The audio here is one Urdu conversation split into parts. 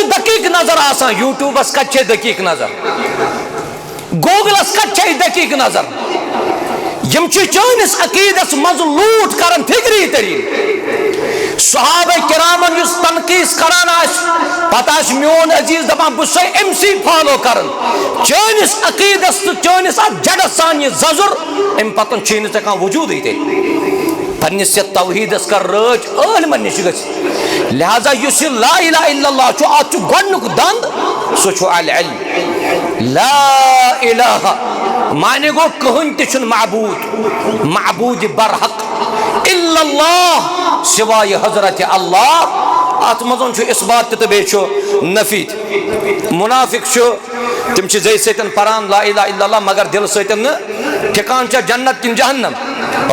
دقیق نظر آسان یوٹیوبس کت دقیق نظر گوگلس کت دقیق نظر یم چانس عقیدس مز لوٹ کرن فکری ترین صحابہ کرامن یس تنقیس کران پتہ میون عزیز دپان بہ ام سی فالو کرن چانس عقیدس تو چانس ات جڑس سان یہ ززر ام پتن چھ نہ کان وجود پنس توحیدس کر رچ عالمن نش گژھ لہذا اس لا الہ الا اللہ چھ ات گۄڈنیُک دند سہ چھ العلم لا الہ معنی گو کہن تہ معبود برحق الا اللہ سوائے حضرت اللہ ات مزن چھ اثبات تہ بیٚیہِ نفی منافق تم زی سن پران لا الہ الا اللہ مگر دل سن ٹھکان چھ جنت کن جہنم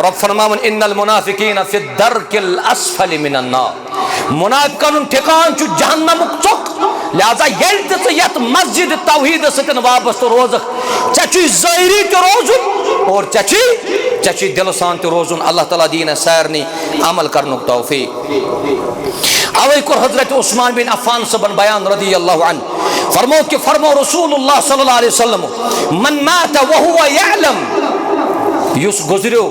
رب فرماون ان المنافقین فی الدرک الاسفل من النار منافقن ٹھکان چھ جہنم چک لہذا یل تہ یت مسجد توحید سن وابستہ روزک چھ ظاہری تہ روزن اور چھ دل سان تہ روزن اللہ تعالیٰ دین سارنی عمل کرنک توفیق اوے کور حضرت عثمان بن عفان صبن بیان رضی اللہ عنہ فرمو رسول اللہ صلی اللہ علیہ وسلم من مات وهو يعلم یس گزریو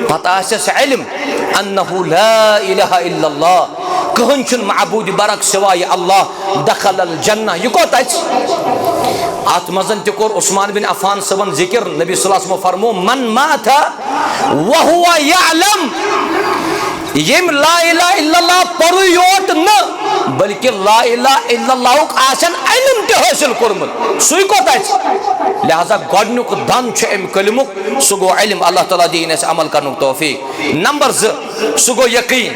پتہ آسس علم انه لا الہ الا اللہ کہن چھ معبود برک سوائے اللہ دخل الجنہ یہ کوت ات مزن تہ کور عثمان بن عفان صبن ذکر نبی صلی اللہ علیہ وسلم فرمو من مات وهو يعلم یم لا الہ الا اللہ پڑھو یوت نہ بلکہ لا الہ الا اللہ آسن علم تہ حاصل کورمت سوی کوت لہذا گۄڈنیُک دند چھ ام کلمک سہ گو علم اللہ تعالیٰ دین اس عمل کرنک توفیق نمبر 2 سہ گو یقین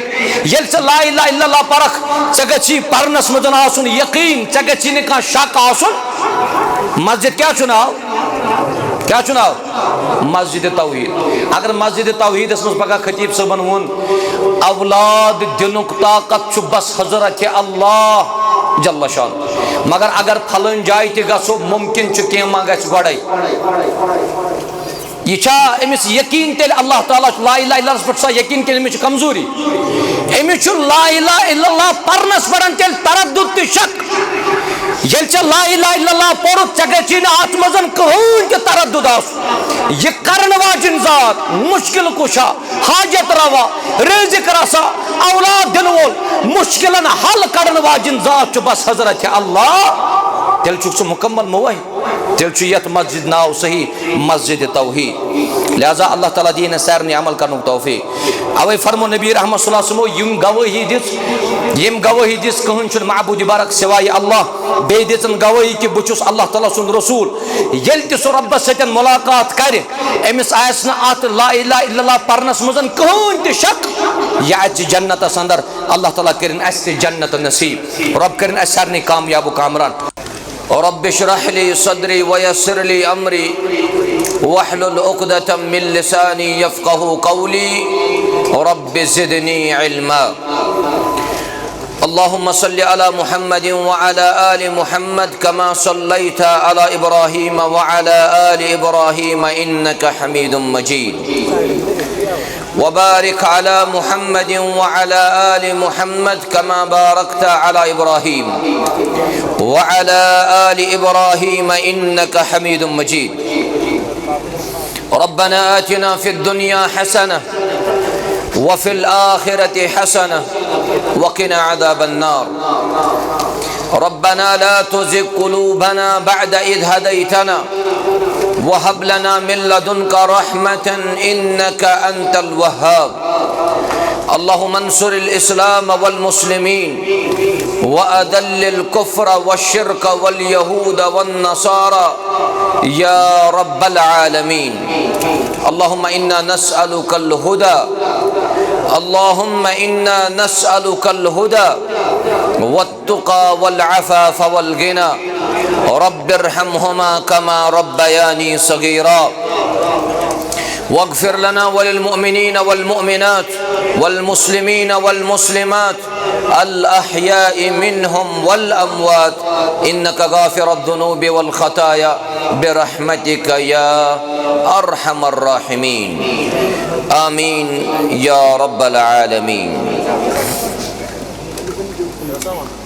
یل ژٕ لا الہ الا اللہ پرکھ ژےٚ گژھی پرنس مزن آسن یقین ژےٚ گژھی نہٕ کانٛہہ شک آسن مسجد کیا چھ ناو مسجد توحید اگر مسجد توحیدس مز پگہ خطیب صٲبن وون اولاد دنک طاقت چھ بس حضرت اللہ جل شان مگر اگر پھلن جائے تہ گژھو ممکن چھ کینٛہہ ما گژھِ گۄڈے یہ چھا امس یقین تیل اللہ تعالیٰ لا الہ الا اللہ پہ سا یقین کن امس کمزوری امس لا الہ الا اللہ پرنس پڑھن تیل تردد تہ شک یل ژےٚ لا الہ الا اللہ پوٚرُتھ ژےٚ گژھی نہٕ اتھ منٛز کٕہٕنۍ تہِ تردد آسُن یہ کرن واجن ذات مشکل کشا حاجت روا رزق رسا اولاد دن وول مشکلن حل کرن واجن ذات چھ بس حضرت اللہ تیل چھُکھ ژٕ مکمل موحد تیل چھ یت مسجد ناو صحیح مسجد توحید لہذا اللہ تعالیٰ دین سارنی عمل کرنک توفیق اوے فرمو نبی رحمت صلی اللہ علیہ وسلم یم گواہی دس کہن چھ معبود برک سوائے اللہ بے دن گواہی کہ بہ چھس اللہ تعالیٰ سند رسول یل تہ سہ ربس ستن ملاقات کر امس آس نا ات لا الہ الا اللہ پرنس مزن کہن تہ شک یہ اچ جنتس اندر اللہ تعالیٰ کرن اس جنت نصیب رب کرن اس سارنی کامیاب و کامران رب اشرح لي صدري ويسر لي امري واحلل عقدة من لساني يفقهوا قولي رب زدني علما اللهم صل على محمد وعلى آل محمد كما صليت على إبراهيم وعلى آل إبراهيم إنك حميد مجيد وبارك على محمد وعلى آل محمد كما باركت على إبراهيم وعلى آل إبراهيم إنك حميد مجيد ربنا آتنا في الدنيا حسنة وفي الآخرة حسنة وقنا عذاب النار ربنا لا تزغ قلوبنا بعد إذ هديتنا وهب لنا من لدنك رحمة إنك أنت الوهاب اللهم انصر الإسلام والمسلمين وأذل الكفر والشرك واليهود والنصارى يا رب العالمين اللهم إنا نسألك الهدى اللهم إنا نسألك الهدى والتقى والعفاف والغنى رب ارحمهما كما ربياني صغيرا واغفر لنا وللمؤمنين والمؤمنات والمسلمين والمسلمات الأحياء منهم والأموات إنك غافر الذنوب والخطايا برحمتك يا أرحم الراحمين آمين يا رب العالمين.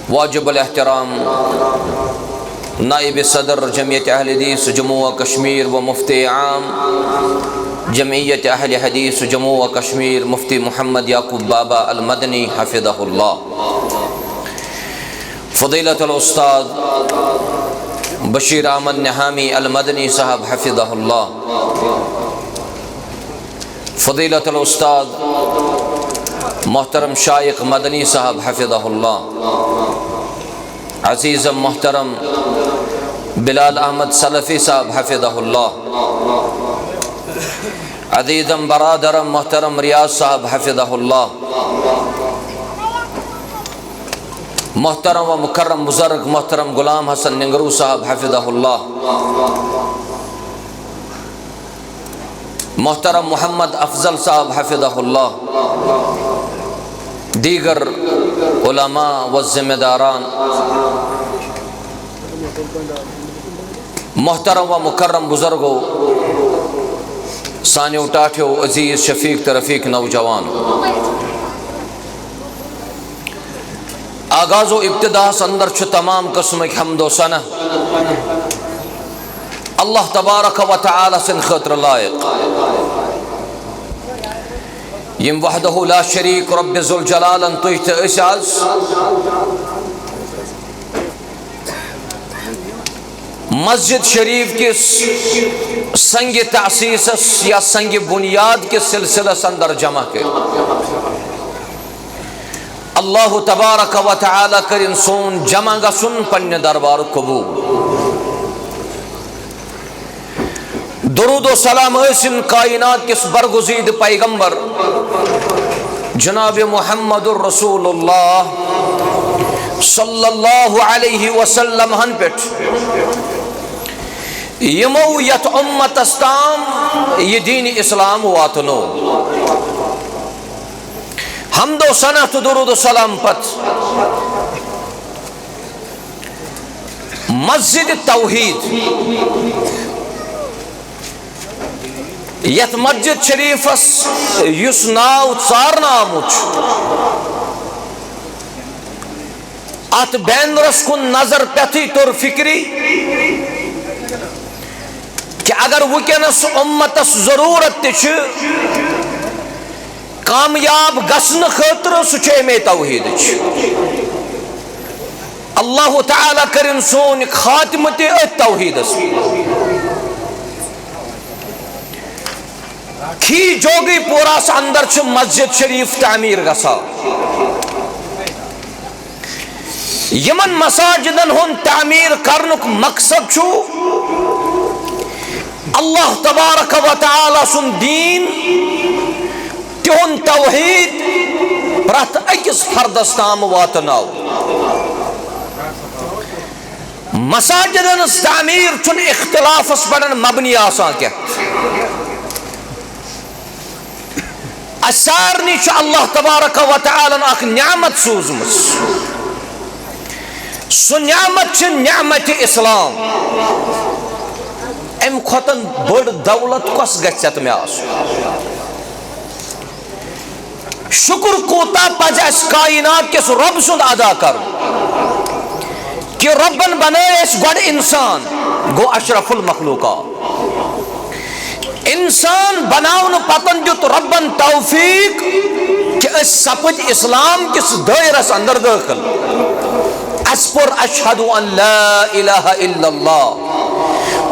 واجب الاحترام نائب صدر جمعیت اہل حدیث جموں و کشمیر و مفتی عام جمعیت اہل حدیث جموں و کشمیر مفتی محمد یعقوب بابا المدنی حفظہ اللہ، فضیلت الاستاذ بشیر احمد نہامی المدنی صاحب حفظہ اللہ، فضیلت الاستاذ محترم شائق مدنی صاحب حفظہ اللہ، عزیزم محترم بلال احمد سلفی صاحب حفظہ اللہ، عزیزم برادرم محترم ریاض صاحب حفظہ اللہ، محترم و مکرم بزرگ محترم غلام حسن ننگرو صاحب حفظہ اللہ، محترم محمد افضل صاحب حفظہ اللہ، دیگر علماء و ذمہ داران، محترم و مکرم بزرگو، سانیو ٹاٹھیو عزیز شفیق ترفیق نوجوان، آغاز و ابتدا اندر چھ تمام قسم حمد و ثنا اللہ تبارک و تعالی سن خاطر لائق، یم وحدہ لا شریک رب ذوالجلال تُہۍ تہٕ أسۍ آز مسجد شریف کس سنگ تاسیسس یا سنگ بنیاد کے سلسلس اندر جمع کے اللہ تبارک و تعالی کرن سون جمع گسن پنہ دربار قبول، درود و سلام ٲسِن کائنات کس برگزید پیغمبر جناب محمد الرسول اللہ صلی اللہ علیہ وسلم ہن پٹ یمو یت امت استام یہ دین اسلام واتنو، حمد و ثنا تو درود و سلام پت مسجد توحید یت مسجد شریفس یس ناو ژارنہٕ آمُت ات بینرس کن نظر پیتھی تور فکری کہ اگر وکنس امتس ضرورت تچ کامیاب گسن خاطر سہ چھ امے توحید، اللہ تعالی کرن سون خاتمہ تہ ات توحیدس، کھی جوگی پوراس اندر چھ مسجد شریف تعمیر گسا، یمن مساجدن ہن تعمیر کرنک مقصد چھو اللہ تبارک و تعالی سن دین تہن توحید پرت اکس فردس تام واتناو، مساجدن تعمیر چن اختلاف اس بڑن مبنی آسان کیا اسارنی چھ اللہ تبارک و تعالی اک نعمت سوزمس، سو نعمت چھ نعمت اسلام، ام کھوتن بڑ دولت کس گژھت مے آس، شکر کوتا پز اس کائنات کس رب سند ادا کر کہ ربن بنائے اس گوڑ انسان گو اشرف المخلوقات، انسان بناون پتن دیت ربن توفیق کہ اس سپد اسلام کس دائرس اندر داخل، اس پر اشہد ان لا الہ الا اللہ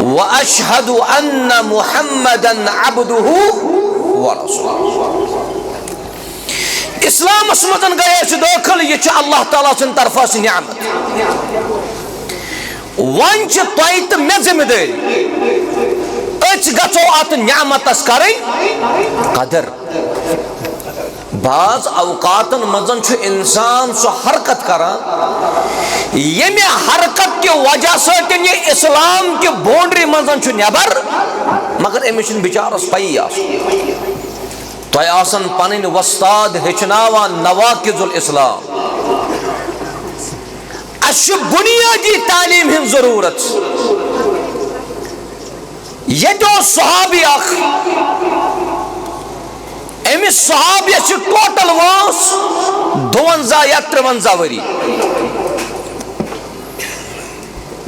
واشہد ان محمدا عبدہ ورسولہ، اسلام اسمتن گئے اس داخل یہ چھ اللہ تعالیٰ سن طرف سے نعمت، وانچ تویت میں ذمہ داری اچ گچو آت نعمت اس کریں قدر، بعض اوقاتن مزن چھو انسان سو حرکت کران یہ میں حرکت کی وجہ سے یہ اسلام کے بونڈری مزن چھو نیبر مگر امیشن بیچارس پائی آسو تو آسن پانین وستاد ہچناوان نواقض الاسلام، اش بنیادی تعلیم ہن ضرورت، یہ جو صحابی اخ امس صحابی چھ ٹوٹل وانس 52 یا 53 وری،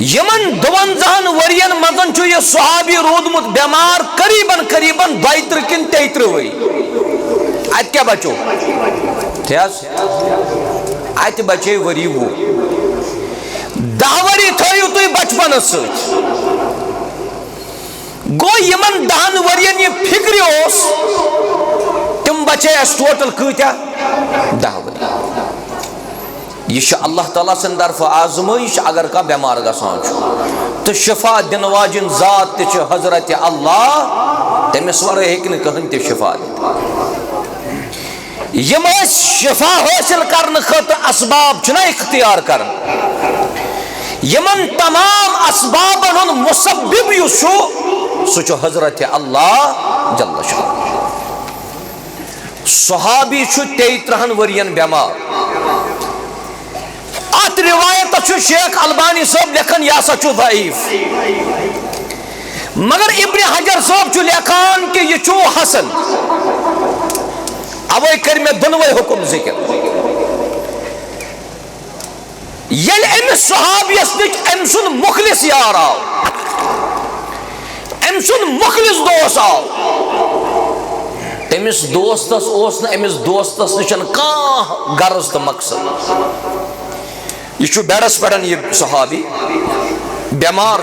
یمن 52 ورین مزن چھو یہ صحابی رودمت بیمار قریباً 32 کن 33 وری ات کیا بچو ات بچے وری وہ 10 وری تھیو تھی بچپن ست گو یمن 10 ورین یہ فکری اس تم بچے اس ٹوٹل کتیا 10 وری یہ اللہ تعالیٰ سن طرف آزمائش اگر کا بیمار گسان تو شفا دن واجن ذات تچ حضرت اللہ تمس ورے ہیکن کہن تہ شفا یم شفا حاصل کرنے خاطر اسباب چھنا اختیار کرن یمن تمام اسبابن ہن مسبب یسو سو حضرت اللہ جل شان صحابی چھ 33 ورین بیمار ات روایت چھ شیخ البانی صاحب لکھن یا سا چھ ضعیف مگر ابن حجر صاحب چھ لکھان کہ یہ چھ حسن اوے کر میں دنوے حکم ذکر یل ام صحابیس نچ ام سن مخلص یار آو ام سن مخلص دوست آو تمس دوستس اوس نہ امس دوستس نشن کان غرض تو مقصد یہ بیڈس پہ یہ صحابی بیمار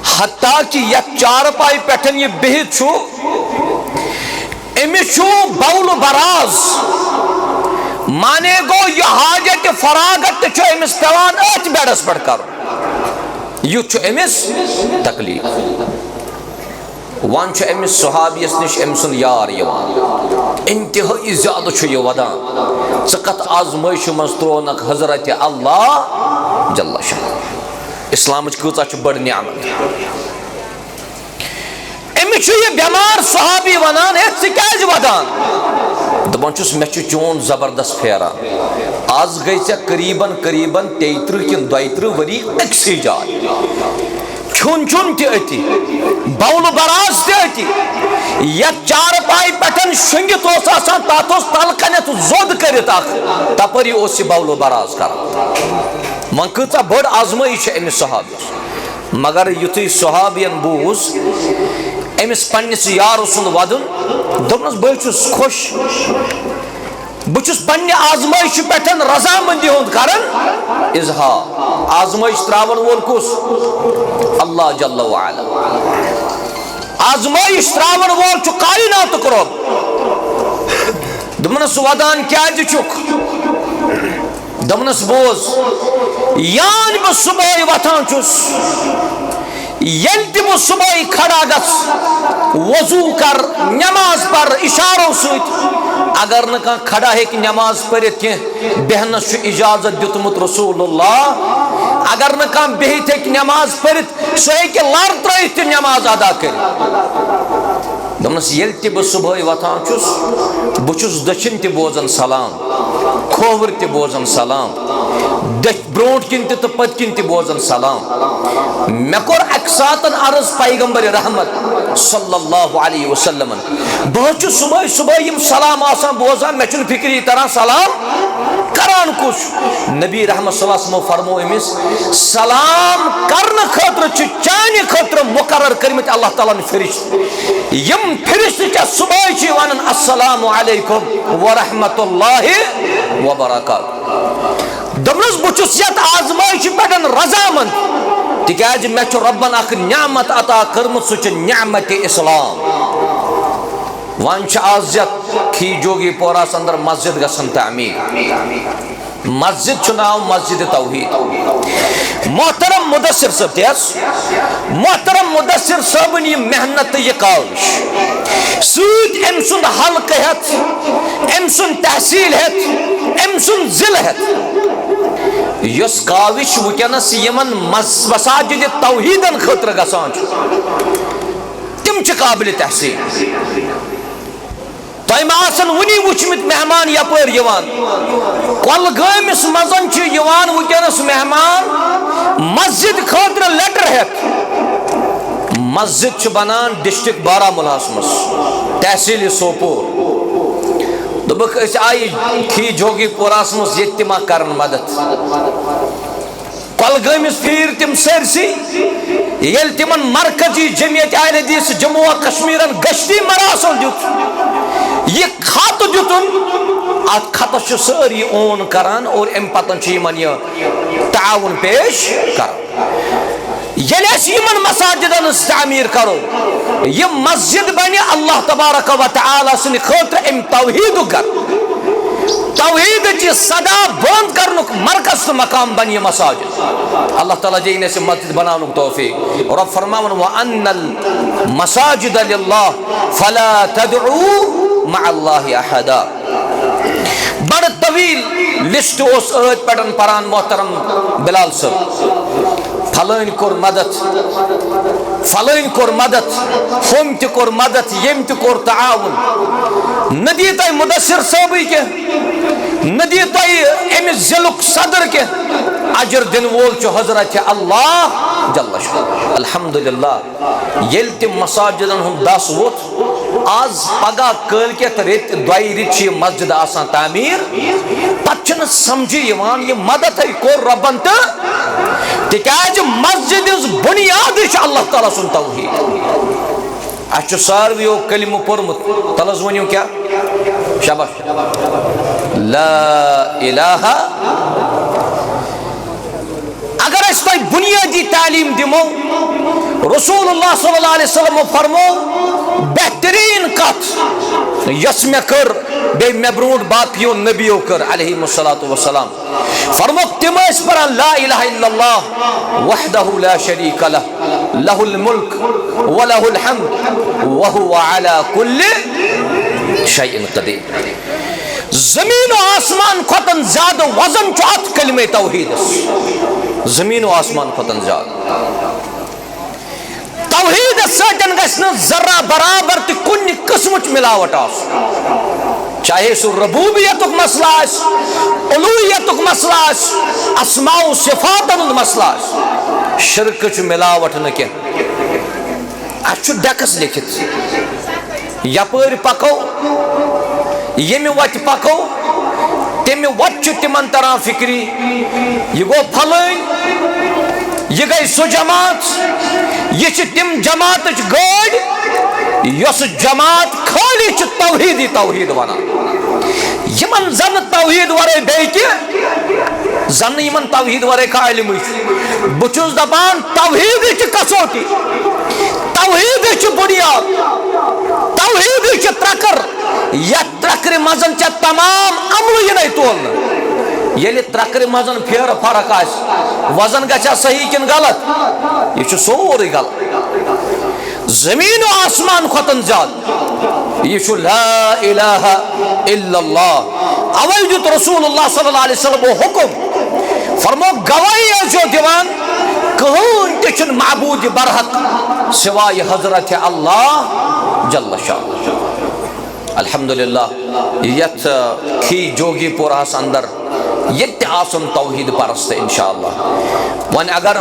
حتیٰ کہ یہ چارپائی پہ یہ بہت امس بول براز مانے گو یہ حاجت فراغت امس پیوان ات بیڈس پہ کر یہ امس تکلیف وان امس صحابیس نش ام سن یار انتہائی زیادہ یہ ودان ثت آزمائش مز ترونک حضرت اللہ جل شان اسلام کۭژاہ چھ بڑ نعمت امس یہ بیمار صحابی ونان ہے ژٕ کیازِ ودان دپان چھُس مےٚ چھُ چون زبردست پھیران آز گئی ژےٚ قریباً 33 کن 32 ؤری أکسٕے جایہِ کھیون چون تہ اتی بول براز تہ اتی یت چار پائی پٹن شنگت اس آسان تات اس تل کنت زود کرت اخ تپری اس بول براز کر من کتا بڑ آزمائش امس صحابی مگر یتھی صحابین بوز امس پنس یار سن ودن دپنس بہس خوش بچس پنہ آزمائش پہ رضامندی ہند کرن اظہار آزمائش تراون وول کس اللہ جل وعلا آزمائش تراون وول چھ کائنات رب دپنس ودان کیازِ چھُکھ دپنس بوز یان بہ صبح وتھان چھُس یل تہ بہ صبح کھڑا گژھ وضو کر نماز پر اشاروں ست اگر نہ کھانا کھڑا ہے کہ نماز پڑھت کی بہنس اجازت دیتمت رسول اللہ اگر نہ کھانا بہت ہے کہ نماز پڑھت سو ہے کہ لار ترائیت نماز ادا کر دمس یل تہ بہ صبح وتھان چھس بچس دچن تہ بوزن سلام کھوور تہ بوزن سلام برونٹ کن تہ پت کن تہ بوزن سلام مے کور اک ساتن عرض پیغمبر رحمت صلی اللہ علیہ وسلم بہ صبح یم سلام آسان بوزان مے چھ فکری طرح سلام کران کش نبی رحمت صلی اللہ علیہ وسلم فرمو امس سلام کرن خاطر چھ چانہ خاطر مقرر کرمت اللہ تعالیٰ نے فرشت یم فرشت کیا صبح چھ ونن السلام علیکم ورحمت اللہ وبرکاتہ دمنس بچس یت آزمائش پہ رضامند تکیاز مے چھ ربن اخ نعمت عطا کرمت سہ نعمت اسلام وان چھ آز یت کھی جوگی پوراس اندر مسجد گژھن تعمیر مسجد چھ ناو مسجد توحید محترم مدثر صاحب تیس محترم مدثر صاحبن یہ محنت یہ کاوش سود ام سند حلقہ ہت ام سند تحصیل ہت ام سند ضلع ہت یس کاوش ونکس یمن مساجد توحیدن خاطر گژھان تم چھ قابل تحصیل تم آسن ونی وچمت مہمان یپر یوان کولگامس مزن چھ یوان ونکس مہمان مسجد خاطر لیٹر ہت مسجد چھ بنان ڈسٹرکٹ بارہمولہس مز تحصیل سوپور دبک اس آئی کھی جوگی پوراس مز یتما کرن مدد کۄلگٲمِس پھیٖرۍ تِم سٲرسٕے ییٚلہِ تِمن مرکزی جمعیت اہل حدیث جموں و کشمیرن گشتی مراسل دیُت یہ خط دیُتُن اتھ خطس چھِ سٲری اون کران اور امہِ پتہٕ چھِ یِمن یہِ تعاوُن پیش کران ییٚلہِ أسۍ یِمن مساجدن ہٕنٛز تعمیٖر کرو یہِ مسجد بنہِ اللہ تبارک و تعالیٰ سٕنٛدِ خٲطرٕ امہِ توحیٖدُک گرٕ توحیٖدٕچہِ صدا بند کرنُک مرکز تہٕ مقام بنہِ یہِ مساجد اللہ تعالیٰ دِیِن اَسہِ مسجد بناونُک توفیٖق رۄب فرماوُن وَأَنَّ الْمَسَاجِدَ لِلَّهِ فَلَا تَدْعُوا مَعَ اللَّهِ أَحَدًا بڑٕ طویٖل لسٹ اوس ٲدۍ پٮ۪ٹھ پران محترم بلال صٲب فلٲنۍ کوٚر مدد فلٲنۍ کوٚر مدد ہُم تہِ کوٚر مدد ییٚمۍ تہِ کوٚر تعاوُن نہ دِیِو تۄہہِ مُدثر صٲبٕے کینٛہہ نہ دِیِو تۄہہِ أمِس ضِلعُک صدر کینٛہہ اجر دِنہٕ وول چھُ حضرت اللہ جل شان الحمدللہ ییٚلہِ تہِ مساجدن ہُنٛد دس ووٚتھ آز پگاہ کٲلکٮ۪تھ رٮ۪تۍ دۄیہِ رٮ۪تۍ چھِ یہِ مسجد آسان تعمیٖر پتہٕ چھُنہٕ سمجھی یِوان یہِ مددے کوٚر رۄبن تہٕ تِکیٛازِ مسجد ہٕنٛز بُنیادٕے چھِ اللہ تعالیٰ سُنٛد توحیٖد اَسہِ چھُ ساروِیو کلمہٕ پوٚرمُت تَلہٕ حظ ؤنِو کیٛاہ شاباش لا الہ اگر أسۍ تۄہہِ بُنیٲدی تعلیٖم دِمو رسول اللہ صلی اللہ علیہ وسلمو فرمو بہتریٖن کتھ یۄس مےٚ کٔر بیٚیہِ مےٚ برونٛٹھ باقیو نبیو کٔر علیہم الصلاۃ وسلام فرموکھ تِم ٲسۍ پران لا الہ الا اللہ وحدہ لا شریٖک لہ لہ الملک ولہ الحمد وہو علی کل شیء قدیر زمین و آسمان کھۄتن زیادٕ وزن چھُ اتھ کلمہ توحیٖدس زمین و آسمان کھۄتن زیادٕ توحیٖدس سۭتۍ گژھِ نہٕ ذرہ برابر تہِ کُنہِ قٕسمٕچ ملاوٹ آسُن چاہے سُہ ربوبیتُک مسلہٕ آسہِ اُلوٗہیتُک مسلہٕ آسہِ اسماء و صفاتن ہُنٛد مسلہٕ آسہِ شرکٕچ ملاوٹ نہٕ کینٛہہ اَسہِ چھُ ڈیکس لیکھِتھ یپٲرۍ پکو ییٚمہِ وتہِ پکو تمہِ وتہِ چھُ تِمن تران فکری یہِ گوٚو پھلٲنۍ یہِ گٔے سُہ جماعت یہِ چھِ تِم جماعتٕچ گٲڑۍ یۄس جماعت خٲلی چھِ توحیٖدی توحیٖد ونان یِمن زن توحیٖد ورٲے بیٚیہِ کینٛہہ زن یِمن توحیٖد ورٲے کانٛہہ علمٕے چھُ بہٕ چھُس دپان توحیٖدٕے چھِ کسوٹی توحیٖدٕے چھُ بُنیاد توحیٖدٕے چھُ ترکر یتھ ترکرِ منٛز ژےٚ تمام عملہٕ یِنَے تولنہٕ ییٚلہِ ترکرِ منٛز پھیرٕ فرق آسہِ وزن گژھِ صحیح کِنہٕ غلط یہِ چھُ سورُے غلط زمین و آسمان کھۄتن زیادٕ یہ چھُ لا الہ الا اللہ اوے دیُت رسول اللہ صلی اللہ علیہ وسلم حکم فرمو گواہی ٲسۍزیو دِوان کٕہٕنۍ تہِ چھُنہٕ معبوٗدِ برحق سوائے حضرت اللہ جل شان الحمدللہ یتھ کھی جوگی پوراہس اندر ییٚتہِ تہِ آسُن توحیٖد پرست انشاءاللہ وۄنۍ اگر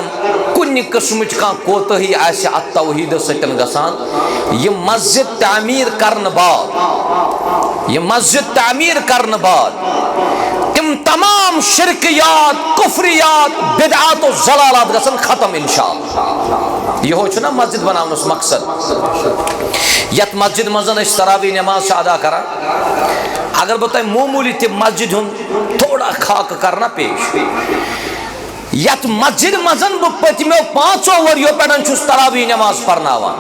کُنہِ قٕسمٕچ کانٛہہ کوتٲہی آسہِ اتھ توحیٖدس سۭتۍ گژھان یہِ مسجد تعمیٖر کرنہٕ بعد یہِ مسجد تعمیٖر کرنہٕ بعد تِم تمام شرکیات کفریات بدعات و ضلالات گژھن ختم انشاءاللہ یِہوے چھُنہ مسجد بناونس مقصد یتھ مسجد منٛز أسۍ تراویح نماز چھِ ادا کران اگر بہٕ تۄہہِ معموٗلی تہِ مسجد ہُنٛد تھوڑا خاکہٕ کرنا پیش یتھ مسجد منٛز بہٕ پٔتمیو 5 ؤرۍیو پٮ۪ٹھ چھُس تراویح نماز پرناوان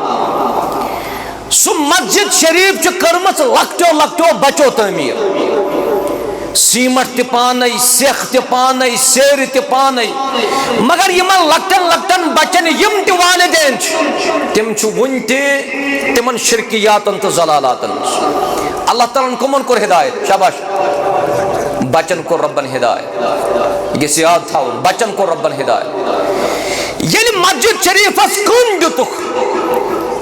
سُہ مسجد شریٖف چھِ کٔرمٕژ لۄکٹیو لۄکٹیو بچو تعمیٖر سیٖمٹ تہِ پانے سٮ۪کھ تہِ پانے سیرِ تہِ پانے مگر یِمن لۄکٹٮ۪ن لۄکٹٮ۪ن بچن یِم تہِ والدین چھِ تِم چھِ وُنہِ تہِ تِمن شرکیاتن تہٕ ضلالاتن منٛز اللہ تعالیٰ ہن کٕمن کوٚر ہدایت شاباش بچن کوٚر رۄبن ہدایت یہِ گژھِ یاد تھاوُن بچن کوٚر رۄبن ہدایت ییٚلہِ مسجد شریٖفس کٕن دِتُکھ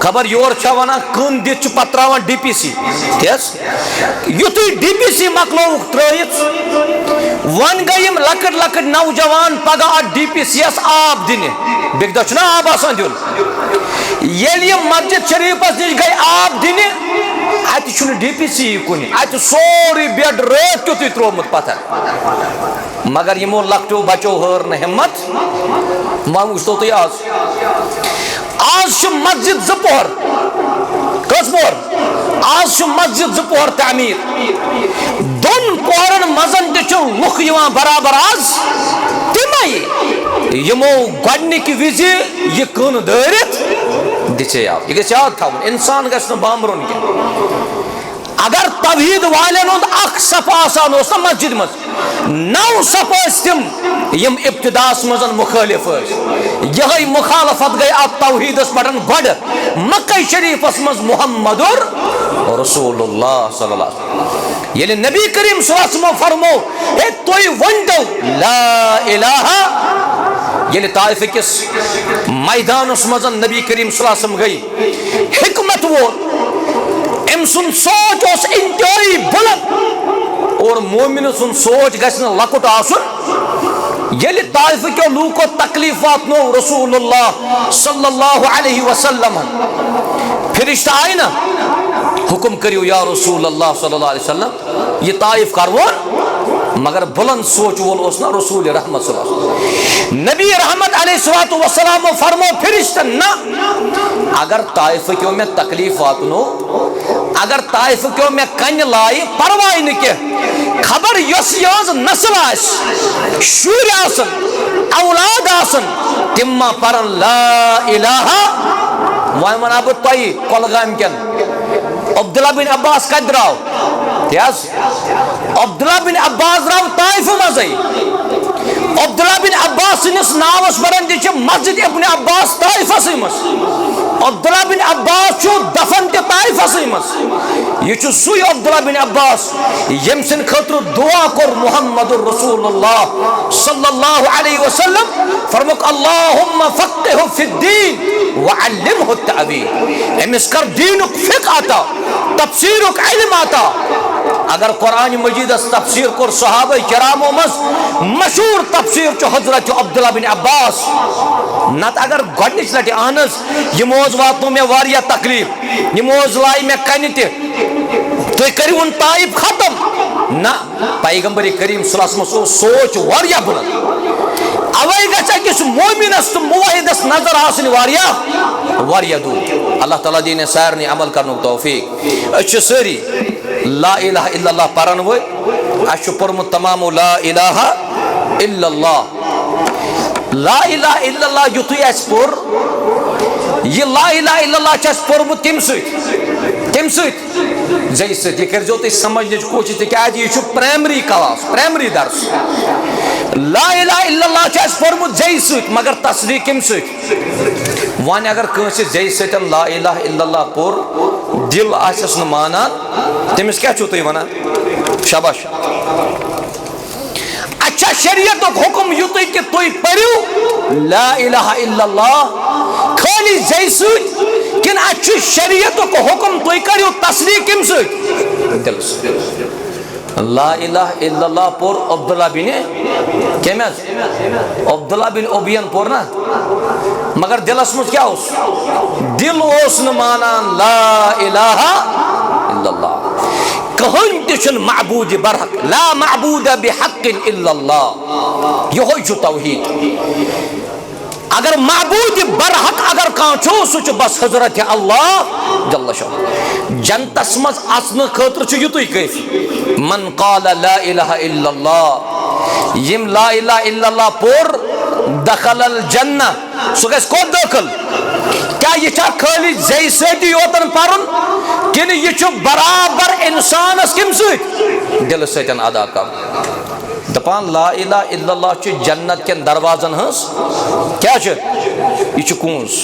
خبر یور چھا ونان کٕن دِتھ چھُ پتہٕ تراوان ڈی پی سی ٹھیٖک یُتھُے ڈی پی سی مۄکلووُکھ ترٲیِتھ وۄنۍ گٔے یِم لۄکٕٹۍ لۄکٕٹۍ نوجوان پگاہ اتھ ڈی پی سی یس آب دِنہِ بیٚکہِ دۄہ چھُنہ آب آسان دیُن ییٚلہِ یِم مسجد شریٖفس نِش گٔے آب دِنہِ ات ڈی پی سی کن ات سوری بیڈ رات کیُتھُے ترومت پتھر مگر یمو لکٹو بچو ہر نہ ہمت ما وچھتو تُہۍ آز چھ مسجد زٕ پوہر کٔژ پوہر آز چھ مسجد زٕ پوہر تعمیٖر دۄن پوہرن منٛز تہِ چھِ لُکھ یِوان برابر آز تِمے یمو گۄڈنِکہِ وِزِ یہِ کٕن دٲرِتھ دِژے آو یہِ گژھِ یاد تھاوُن اِنسان گژھِ نہٕ بامبرُن کینٛہہ اگر توحید والن ہند اخ صف آسان اوس نا مسجد مز 9 صف ٲسۍ تِم یِم ابتداس منٛز مخٲلف ٲسۍ یہے مخالفت گئی اتھ توحیدس پٮ۪ٹھ گۄڈٕ مکہ شریفس منٛز محمد رسول اللہ صلی اللہ علیہ وسلم ییٚلہِ نبی کریم صلی اللہ علیہ وسلم فرمو ہے تُہۍ ؤنۍتو لا الہ ییٚلہِ طائفہ کِس میدانس منٛز نبی کریم صلی اللہ علیہ وسلم گئی حکمت وول ام سن سوچ اس انتہائی بلند اور مومن سن سوچ گژھِ نہٕ لۄکُٹ آسُن ییٚلہِ طائفہ کیو لوٗکو تکلیف واتنو رسول اللہ صلی اللہ علیہ وسلم فرشتہ آیہِ نا حکم کٔرِو یا رسول اللہ صلی اللہ علیہ وسلم یہ طائف کروون مگر بلند سوچ وول اوس نا رسول رحمت صلی اللہ علیہ وسلم نبی رحمت علیہ السلام فرمو فرشتہ نہ اگر طائفہ کیو میں تکلیف واتنو اگر طائفہ کیو میں کن لائی پرواہ نہ کہ خبر یس یہاں نسل آس شور آسن اولاد آسن تم ما پرن لا الہ وائن ونا بہت تائی کولگام کن عبداللہ بن عباس کد راو تیاز عبداللہ بن عباس راو طائفہ مزائی عبداللہ بن عباس سنس ناوس برن دی مسجد ابن عباس طائفہ سیمس عبداللہ بن عباس چھو دفن تے طائفہ سیمس یہ چھو سوی عبداللہ بن عباس یم سن خطر دعا کر محمد رسول اللہ صلی اللہ علیہ وسلم فرمک اللہم فقہ فی الدین وعلمہ التعبیر امس کر دینک فقہ آتا تفسیرک علم آتا اگر قرآن مجید اس تفسیر کر صحابہ کرامو مز مشہور تفسیر چو حضرت عبداللہ بن عباس نت اگر گۄڈنِچ لٹہِ اہنس یہ موز واتنو میں واریاہ تکلیف یہ موز لائی میں کنہِ تہِ تُہۍ کٔرِوُن طائف ختم نہ پیغمبر کریم صلی اللہ علیہ وسلم سوچ واریاہ بلند اوے گژھِ أکِس مومنس تہٕ موحدس نظر آسٕنۍ واریاہ دوٗر اللہ تعالیٰ دِیِن سارنٕے عمل کرنُک توفیق أسۍ چھِ سٲری لا الہ الا اللہ پرن وٲلۍ اَسہِ چھُ پوٚرمُت تمامو لا الہ الا اللہ لا الہ الا اللہ یُتھُے اَسہِ پوٚر یہ لا الہ الا اللہ چھُ اَسہِ پوٚرمُت کمہِ سۭتۍ زیٚیہِ سۭتۍ یہِ کٔرۍزیو تُہۍ سمجھنٕچ کوٗشِش تِکیٛازِ یہِ چھُ پرٛایمری کلاس پرٛایمری درس لا الہ الا اللہ چھُ اَسہِ پوٚرمُت زیٚیہِ سۭتۍ مگر تصریح کمہِ سۭتۍ وۄنۍ اگر کٲنٛسہِ زیٚیہِ سۭتۍ لا الہ الا اللہ پوٚر دل آسٮ۪س نہٕ مانان تٔمِس کیٛاہ چھُو تُہۍ وَنان شاباش اچھا شریعتُک حکم یُتُے کہ تُہۍ پٔرِو لا الہ الا اللہ خٲلی زیٚیہِ سۭتۍ کِنہٕ اَتہِ چھُ شریعتُک حکم تُہۍ کٔرِو تصریح کمہِ سۭتۍ دل سۭتۍ لا الہ الا اللہ پوٚر عبداللہ بن کٔمۍ حظ عبداللہ بن اوبین پوٚر نا مگر دلس منٛز کیٛاہ اوس دل اوس نہٕ مانان لا الہ الا اللہ کٕہٕنۍ تہِ چھُنہٕ معبوٗدِ برحق لا معبوٗدَ بحق الا اللہ یہوے چھُ توحید اگر معبوٗدِ برحق اگر کانٛہہ چھُ سُہ چھُ بس حضرت اللہ جل شانہ جنتس منٛز اژنہٕ خٲطرٕ چھُ یُتُے کٲفی من قال لا الہ الا اللہ یم لا الہ الا اللہ پوٚر دخل الجنہ سُہ گژھِ کوٚت دٲخل کیا یہ چھا خٲلی زیٚیہِ سۭتی یوتن پرُن کِنہٕ یہِ چھُ برابر انسانس کمہِ سۭتۍ دلہٕ سۭتۍ ادا کرُن دپان لا الہ الا اللہ چھُ جنت کٮ۪ن دروازن ہٕنٛز کیٛاہ چھُ یہِ چھُ کوٗنٛز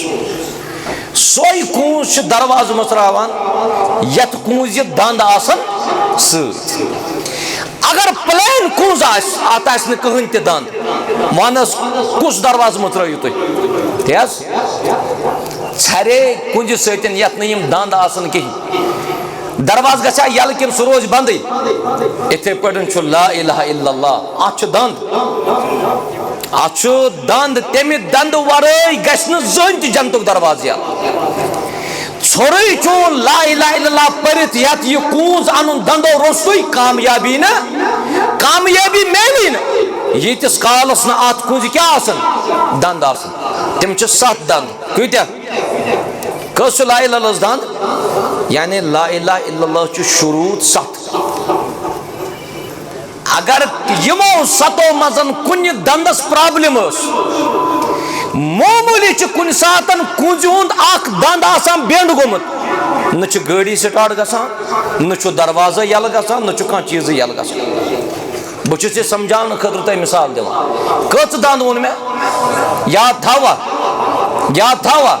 سوے کوٗنٛز چھُ دروازٕ مٔژراوان یتھ کوٗنٛزِ دنٛد آسان سۭتۍ اگر پلین کوٗنٛز آسہِ اتھ آسہِ نہٕ کٕہٕنۍ تہِ دنٛد وَن حظ کُس دروازٕ مٔژرٲیِو تُہۍ تی حظ ژھرے کُنجہِ سۭتۍ یتھ نہٕ یِم دنٛد آسان کِہیٖنۍ درواز گژھیا یلہٕ کِنہٕ سُہ روزِ بندٕے یِتھٕے پٲٹھۍ چھُ لا الہ الا اللہ اتھ چھُ دنٛد تمہِ دنٛدٕ ورٲے گژھِ نہٕ زٕہٕنۍ تہِ جنتُک دروازٕ یلہٕ سوری چون لا الہ الا اللہ پرت یت یہ کونز انن دندو روستوی کامیابی نا کامیابی میلی نا یتس کالس نا ات کونز کیا آسن دند آسن تم چھ 7 دند کیتیا کس لا الہ الا اللہ دند یعنی لا الہ الا اللہ چھ شروط 7 اگر یمو 7 مزن کن دندس پرابلم اس معمولی کن ساتن کنز ہند اخ دند آسان بینڈ گومت نہ گاڑی سٹارٹ گژھان نہ دروازہ یل گژھان نہ کانٛہہ چیز یل گژھان بہٕ چھُس یہِ سمجھاونہٕ خٲطرٕ تۄہہِ مثال دِوان کٔژ دند ووٚن مےٚ یاد تھاوا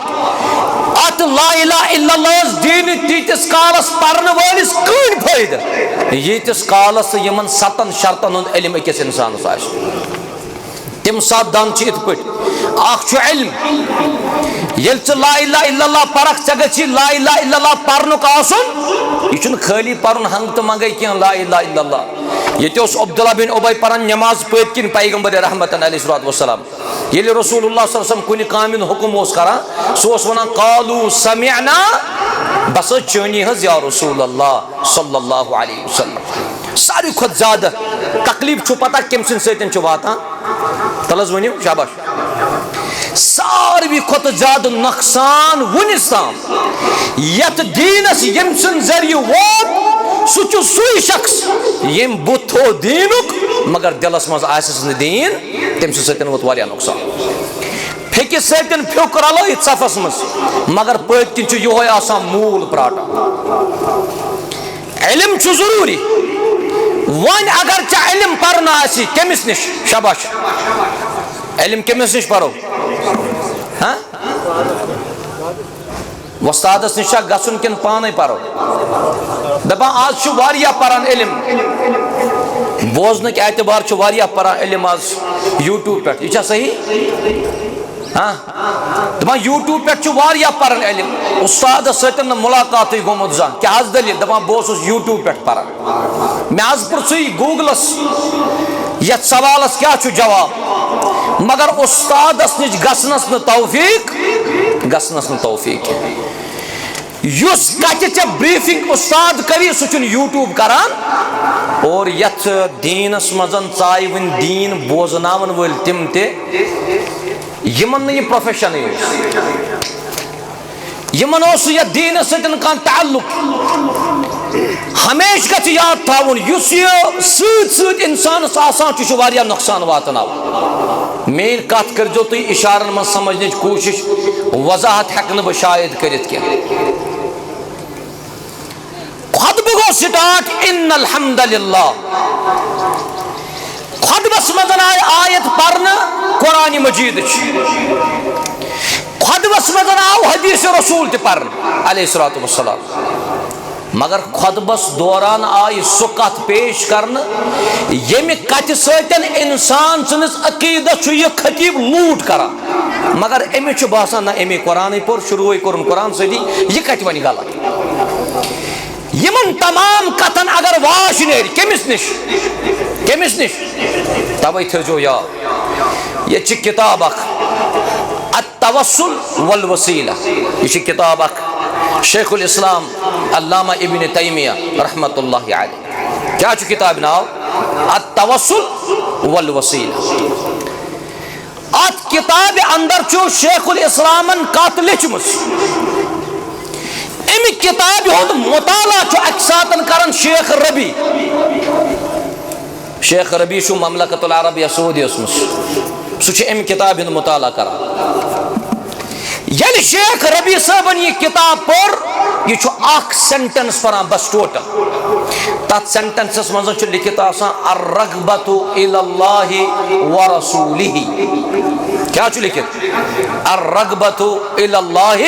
ات لا الہ الا اللہ دین تیتس کالس پرن وٲلِس کٕہٕنۍ فٲیدٕ ییٖتِس کالس یمن 7 شرطن ہُنٛد علم أکِس انسانس آسہِ تم 7 دند چھ یِتھ پٲٹھۍ اکھ چھُ علم ییٚلہِ ژٕ لا الہ الا اللہ پرکھ ژےٚ گژھی لا الہ الا اللہ پرنُک آسُن یہِ چھُنہٕ خٲلی پرُن ہنٛگہٕ تہٕ منٛگے کینٛہہ لا الہ الا اللہ ییٚتہِ اوس عبداللہ بن ابی پران نماز پٔتۍ کِنۍ پیغمبر رحمتن علیہ الصلوۃ والسلام ییٚلہِ رسول اللہ صلی اللہ علیہ وسلم کُنہِ کامہِ ہُنٛد حکم اوس کران سُہ اوس ونان قالوا سمعنا بس چٲنی حظ یا رسول اللہ صلی اللہ علیہ وسلم ساروی کھۄتہٕ زیادٕ تکلیف چھُ پتہ کٔمۍ سٕنٛدۍ سۭتۍ چھُ واتان تل حظ ؤنِو شاباش ساروی کھۄتہٕ زیادٕ نۄقصان وُنِس تام یتھ دیٖنس ییٚمہِ سٕنٛدِ ذٔریعہٕ ووت سُہ چھُ سُے شخص ییٚمۍ بُتھ تھوٚو دیٖنُک مگر دلس منٛز آسٮ۪س نہٕ دیٖن تٔمۍ سٕنٛدِ سۭتۍ ووت واریاہ نۄقصان پھیٚکِس سۭتۍ پھیوٚک رلٲیِتھ صفس منٛز مگر پٔتۍ کِنۍ چھُ یِہوے آسان موٗل پراٹان علم چھُ ضروٗری وۄنۍ اگر ژےٚ علم پرنہٕ آسی کٔمِس نِش شاباش علم کٔمِس نِش پرو وۄستادس نِش چھا گژھُن کِنہٕ پانے پرو دپان آز چھُ واریاہ پران علم بوزنٕکۍ اعتبار چھُ واریاہ پران علم آز یوٗٹیوٗب پٮ۪ٹھ یہِ چھا صحیح دپان یوٗٹیوٗب پٮ۪ٹھ چھُ واریاہ پران علم اُستادس سۭتۍ نہٕ مُلاقاتٕے گوٚمُت زانٛہہ کیٛاہ حظ دٔلیٖل دپان بہٕ اوسُس یوٗٹیوٗب پٮ۪ٹھ پران مےٚ حظ پرٛژھٕے گوٗگلس یتھ سوالس کیٛاہ چھُ جواب مگر اُستادس نِش گژھنس نہٕ توفیٖق یُس کتھِ ژےٚ بریٖفنگ اُستاد کری سُہ چھُنہٕ یوٗٹیوٗب کران اور یتھ دیٖنس منٛز ژایہِ وۄنۍ دیٖن بوزناون وٲلۍ تِم تہِ یمن نہٕ یہِ پروفیشنٕے اوس یمن اوس نہٕ یتھ دیٖنس سۭتۍ کانٛہہ تعلق ہمیشہ گژھِ یاد تھاوُن یُس یہِ سۭتۍ سۭتۍ انسانس آسان چھُ یہِ چھُ واریاہ نۄقصان واتناوان میٲنۍ کتھ کٔرزیٚو تُہۍ اشارن منٛز سمجھنٕچ کوٗشش وضاحت ہٮ۪کہٕ نہٕ بہٕ شاید کٔرِتھ کینٛہہ خطبہٕ گوٚو سٹارٹ ان الحمد للہ خطبس منٛز آیہِ آیت پرنہٕ قرآنِ مجیدٕچ خطبس منٛز آو حدیث رسول تہِ پرنہٕ علیہ الصلوۃ والسلام مگر خطبس دوران آیہِ سُہ کتھ پیش کرنہٕ ییٚمہِ کتھِ سۭتۍ انسان سٕنٛدِس عقیٖدس چھُ یہِ خطیٖب لوٗٹ کران مگر أمِس چھُ باسان نہ أمۍ قرآنٕے پوٚر شروٗعٕے کوٚرُن قرآن سۭتی یہِ کتہِ وۄنۍ غلط یمن تمام کتھن اگر واش نیرِ کٔمِس نِش توے تھٲیزیو یاد ییٚتہِ چھِ کِتاب اکھ التوسل والوسیلہ یہ چھِ کتاب اکھ شیخ الاسلام علامہ ابن تیمیہ رحمۃ اللہ علیہ کیا چھُ کتاب ناو التوسل والوسیلہ ات کتابہِ اندر چھُ شیخ الاسلامن کتھ لیچھمٕژ امہِ کتابہِ ہُنٛد مطالعہ چھُ اکہِ ساتن کران شیخ ربی چھُ مملکت العربیہ سعودیس منٛز سُہ چھُ امہِ کتابہِ ہُنٛد مطالعہ کران ییٚلہِ شیخ ربی صٲبن یہِ کتاب پوٚر یہِ چھُ اکھ سینٹنس پران بس ٹوٹل تتھ سینٹنسس منٛز چھُ لیکھِتھ آسان الرغبۃ الی اللہ ورسولہ کیا چھُ لیکھِتھ الرغبۃ الی اللہ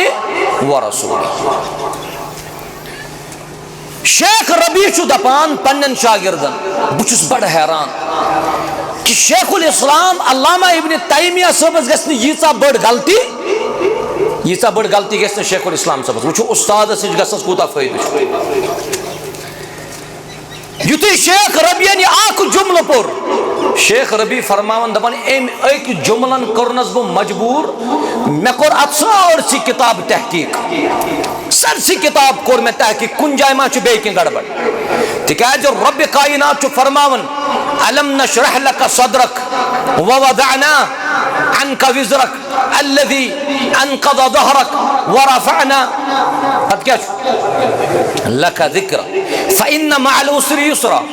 ورسولہ شیخ ربی چھُ دپان پننٮ۪ن شاگردن بہٕ چھُس بڑٕ حیران کہ شیخ الاسلام علامہ ابن تیمیہ صٲبس گژھِ نہٕ ییٖژاہ بٔڑ غلطی گژھِ نہٕ شیخ الاسلام صٲبس وٕچھو اُستادس نِش گژھنس کوٗتاہ فٲیدٕ چھُ یُتھُے شیخ ربیَن یہِ اکھ جملہٕ پوٚر شیخ ربی فرماوان دپان أمۍ أکۍ جملن کوٚرنس بہٕ مجبوٗر مےٚ کوٚر اتھ سٲرسٕے کتاب تحقیٖق سرسی کتاب کور میں تحقیق کن جائے ما چھ بے کی گڑبڑ تکیہ رب کائنات چھ فرماون علم نشرح لك صدرك ووضعنا عنك وزرك الذي انقض ظهرك ورفعنا قد کیا لك ذکر فإن مع العسر يسرا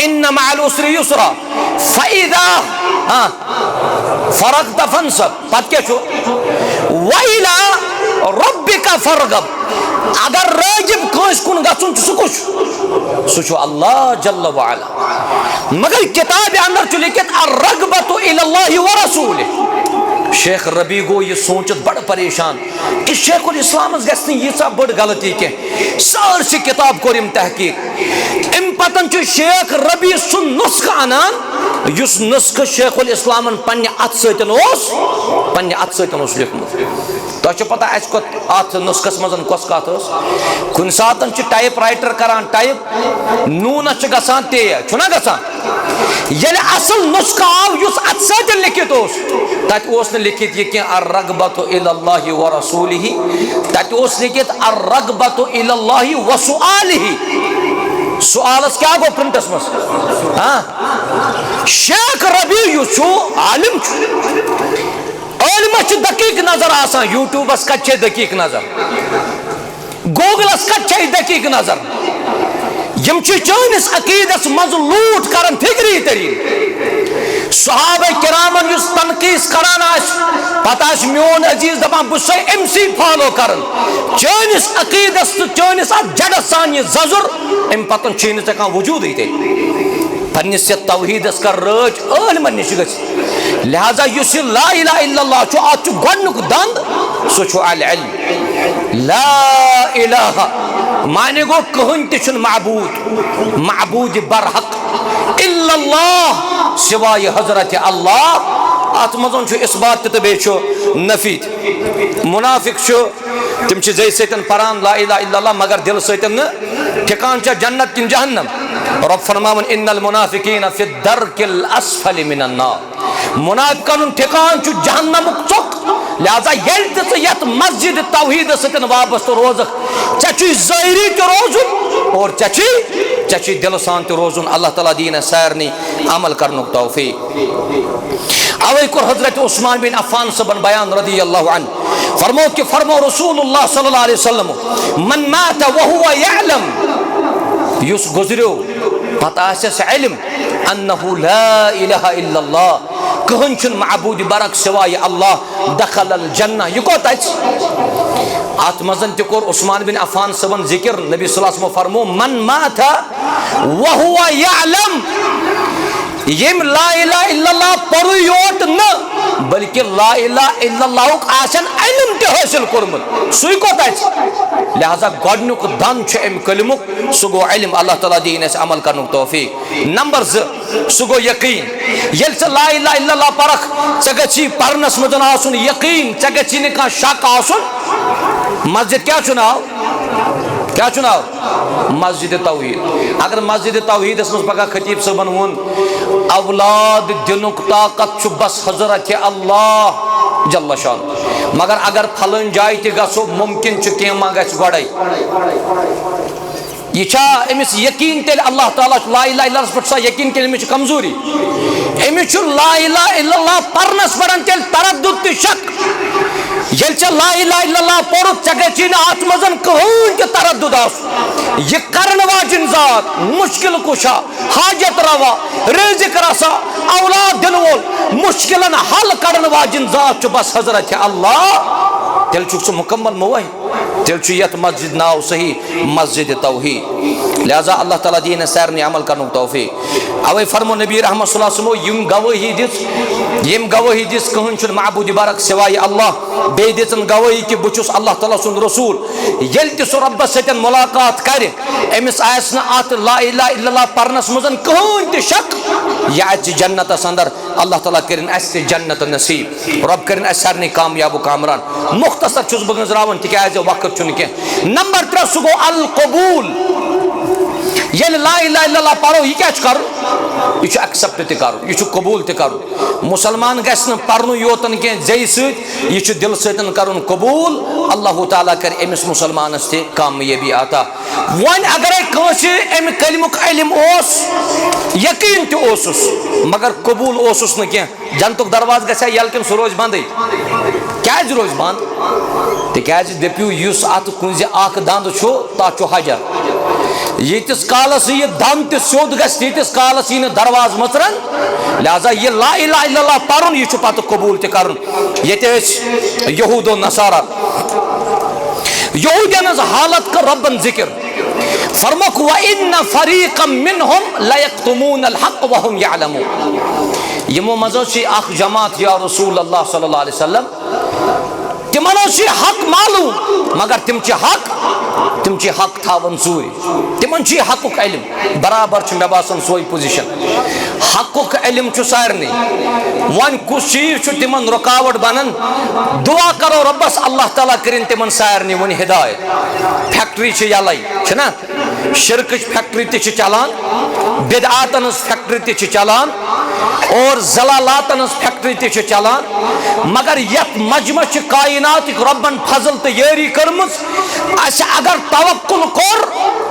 ان مع العسر يسرا فإذا فرغت فانصب قد کیا وإلى ربك فرغب اگر راجب کانس کن گژھن سہ کچھ اللہ جل وعلا مگر کتاب اندر چھ لکھت الرغبۃ الی اللہ ورسولہ شیخ ربی گو یہ سوچت بڑا پریشان کہ شیخ الاسلام گھس یہ بڑ غلطی کی سارسی کتاب کور تحقیق ام پتن چھ شیخ ربی سن نسخہ انان اس نسخہ شیخ الاسلام پنہ ات ستن لکھمت تہ پتہ اس کو ات نسخس مزن کس کت کن ساتن ٹائپ رائٹر کران ٹائپ نونس گسان تیز چھنا گسان یل اصل نسخہ آو اس ات ستن لکھت تت اس لکھت یہ کہ الرغبۃ الی اللہ ورسولہ تت اس لکھت الرغبۃ الی اللہ وسؤالہ سوالس کیا گو پرنٹس مس شیخ ربیع عالم علمس دقیق نظر آسان یوٹیوبس کت دقیق نظر گوگلس کت دقیق نظر یم چانس عقیدس مز لوٹ کرن فکری ترین صحابہ کرامن یس تنقیس کران پتہ میون عزیز دپان بہ ام سی فالو کرن چانس عقیدس تو چانس ات جڑس سان یہ ززر ام پتن چھ نہ کان وجود تے پنس توحیدس کر رچ علمن نش گژھ لہذا یس لا الہ الا اللہ چھ ات گڈنک دند سو چھ العلم لا الہ معنی گو کہن تہ معبود برحق الا اللہ سوائے حضرت اللہ ات مزن چھ اثبات تہ بے چھ نفی منافق چھ تم چھ زی سیتن پران لا الہ الا اللہ مگر دل سیتن ٹھکان چھ جنت کن جہنم رب فرماون ان المنافقین فی الدرک الاسفل من النار منافقن ٹھکان چھ جہنم چک لہذا یل تہ یت مسجد توحید سیتن وابستہ روزک چھ ظاہری تہ روزن اور چھ دل سان تہ روزن اللہ تعالی دین سارنی عمل کرنک توفیق اوے کو حضرت عثمان بن عفان صبن بیان رضی اللہ عنہ فرمو رسول اللہ صلی اللہ علیہ وسلم من مات وهو يعلم یس گزریو پتہ آسس علم انه لا الہ الا اللہ کہن چھ معبود برک سوائے اللہ دخل الجنہ یہ کوت ات مزن تہ کور عثمان بن عفان صبن ذکر نبی صلی اللہ علیہ وسلم فرمو من مات وهو يعلم یم لا الہ الا اللہ پڑھو یوت نہ بلکہ لا الہ الا اللہ آسن علم تہ حاصل کورمت سوی کوت لہذا گڈنک دن چھ ام کلمک سو گو علم اللہ تعالی دین اس عمل کرنک توفیق نمبر 2 سو گو یقین یل سے لا الہ الا اللہ پرخ چگچی پرنس مدن آسن یقین چگچی نے کا شک آسن مسجد کیا چناو مسجد توحید اگر مسجد توحید اس مز پگہ خطیب صاحبن ون اولاد دنک طاقت چھ بس حضرت اللہ جل شان مگر اگر پھلن جائے تہ گژھو ممکن چھ کی ما گژھ گڑے یہ چھا امس یقین تیل اللہ تعالیٰ لا الہ الا اللہ پٹھ سا یقین تیل امس کمزوری امس چھ لا الہ الا اللہ پرنس پڑھن تیل تردد تہ شک یل چھ لا الہ الا اللہ پڑھ چگچی نہ ات مزن کہون کہ تردد آس یہ کرن واجن ذات مشکل کشا حاجت روا رزق رسا اولاد دن وول مشکلن حل کرن واجن ذات چھ بس حضرت اللہ تیل چھ مکمل موحد تیل چھ یت مسجد ناو صحیح مسجد توحید لہذا اللہ تعالیٰ دین سارنی عمل کرنک توفیق اوے فرمو نبی رحمت صلی اللہ علیہ وسلم یم گواہی دس کہن چھ معبود برک سوائے اللہ بے دن گواہی کہ بچس اللہ تعالیٰ سن رسول یل تہ سو رب ستن ملاقات کر امس آس نا ات لا الہ الا اللہ پرنس مزن کہن تہ شک یہ اچ جنت اندر اللہ تعالیٰ کرن اس جنت نصیب رب کرن اس سارنی کامیاب و کامران مختصر چھس بہ گزراون تکیازِ وقت چھن کی نمبر 3 سو گو القبول یل لا الہ الا اللہ پڑھو یہ کیا کر یہ ایکسپٹ تہ کرن یہ قبول تہ کرن مسلمان گژھِ نہٕ پرنُے یوتن کینٛہہ زیٚیہِ سۭتۍ یہ دل سۭتۍ کرن قبول اللہ تعالیٰ کر أمس مسلمانس تہ کامیٲبی عطا وۄنۍ اگرے کٲنٛسہِ امہِ کلمُک علم اوس یقین تہ اوسُس مگر قبول اوسُس نہٕ کینٛہہ جنتُک درواز گژھِ ییٚلہِ کِنہٕ سُہ روزِ بندٕے کیازِ روزِ بند تِکیازِ دٔپِو یُس اتھ کُنزِ اکھ دند چھُ تتھ چھُ حجر ییٖتِس کالس یہ دند تہ سیوٚد گژھِ تیٖتِس کالس یی نہٕ درواز مٕژرن لہذا یہ لا الہ الا اللہ پرُن یہ چھُ پتہٕ قبول تہ کرُن ییٚتہِ ٲسۍ یہوٗد و نصارہ یہوٗدین ہٕنٛز حالت کٔر رۄبن ذکر فرموکھ وَإِنَّ فَرِيقًا مِّنْهُمْ لَيَكْتُمُونَ الْحَقَّ وَهُمْ يَعْلَمُونَ یِمو منٛز ٲس یہِ اکھ جماعت یا رسول اللہ صلی اللہ علیہ وسلم تمن اوس یہ حق معلوم مگر تم چھ حق تھاون ژوٗرِ تمن چھ یہ حقُک علم برابر چھ مےٚ باسان سوے پوزیشن حقُک علم چھ سارنٕے وۄنۍ کُس چیٖز چھُ تمن رُکاوٹ بنان دعا کرو رۄبس اللہ تعالیٰ کٔرِنۍ تمن سارنٕے وۄنۍ ہدایت فیکٹری چھ یلے چھنا شرکٕچ فیکٹری تہِ چھِ چلان بدعاتن ہٕنٛز فیکٹری تہِ چھِ چلان اور ضلالاتن ہٕنٛز فیکٹری تہِ چھِ چلان مگر یتھ مجمع چھ کائناتک ربن فضل تو یاری کرمز اس اگر توکل کور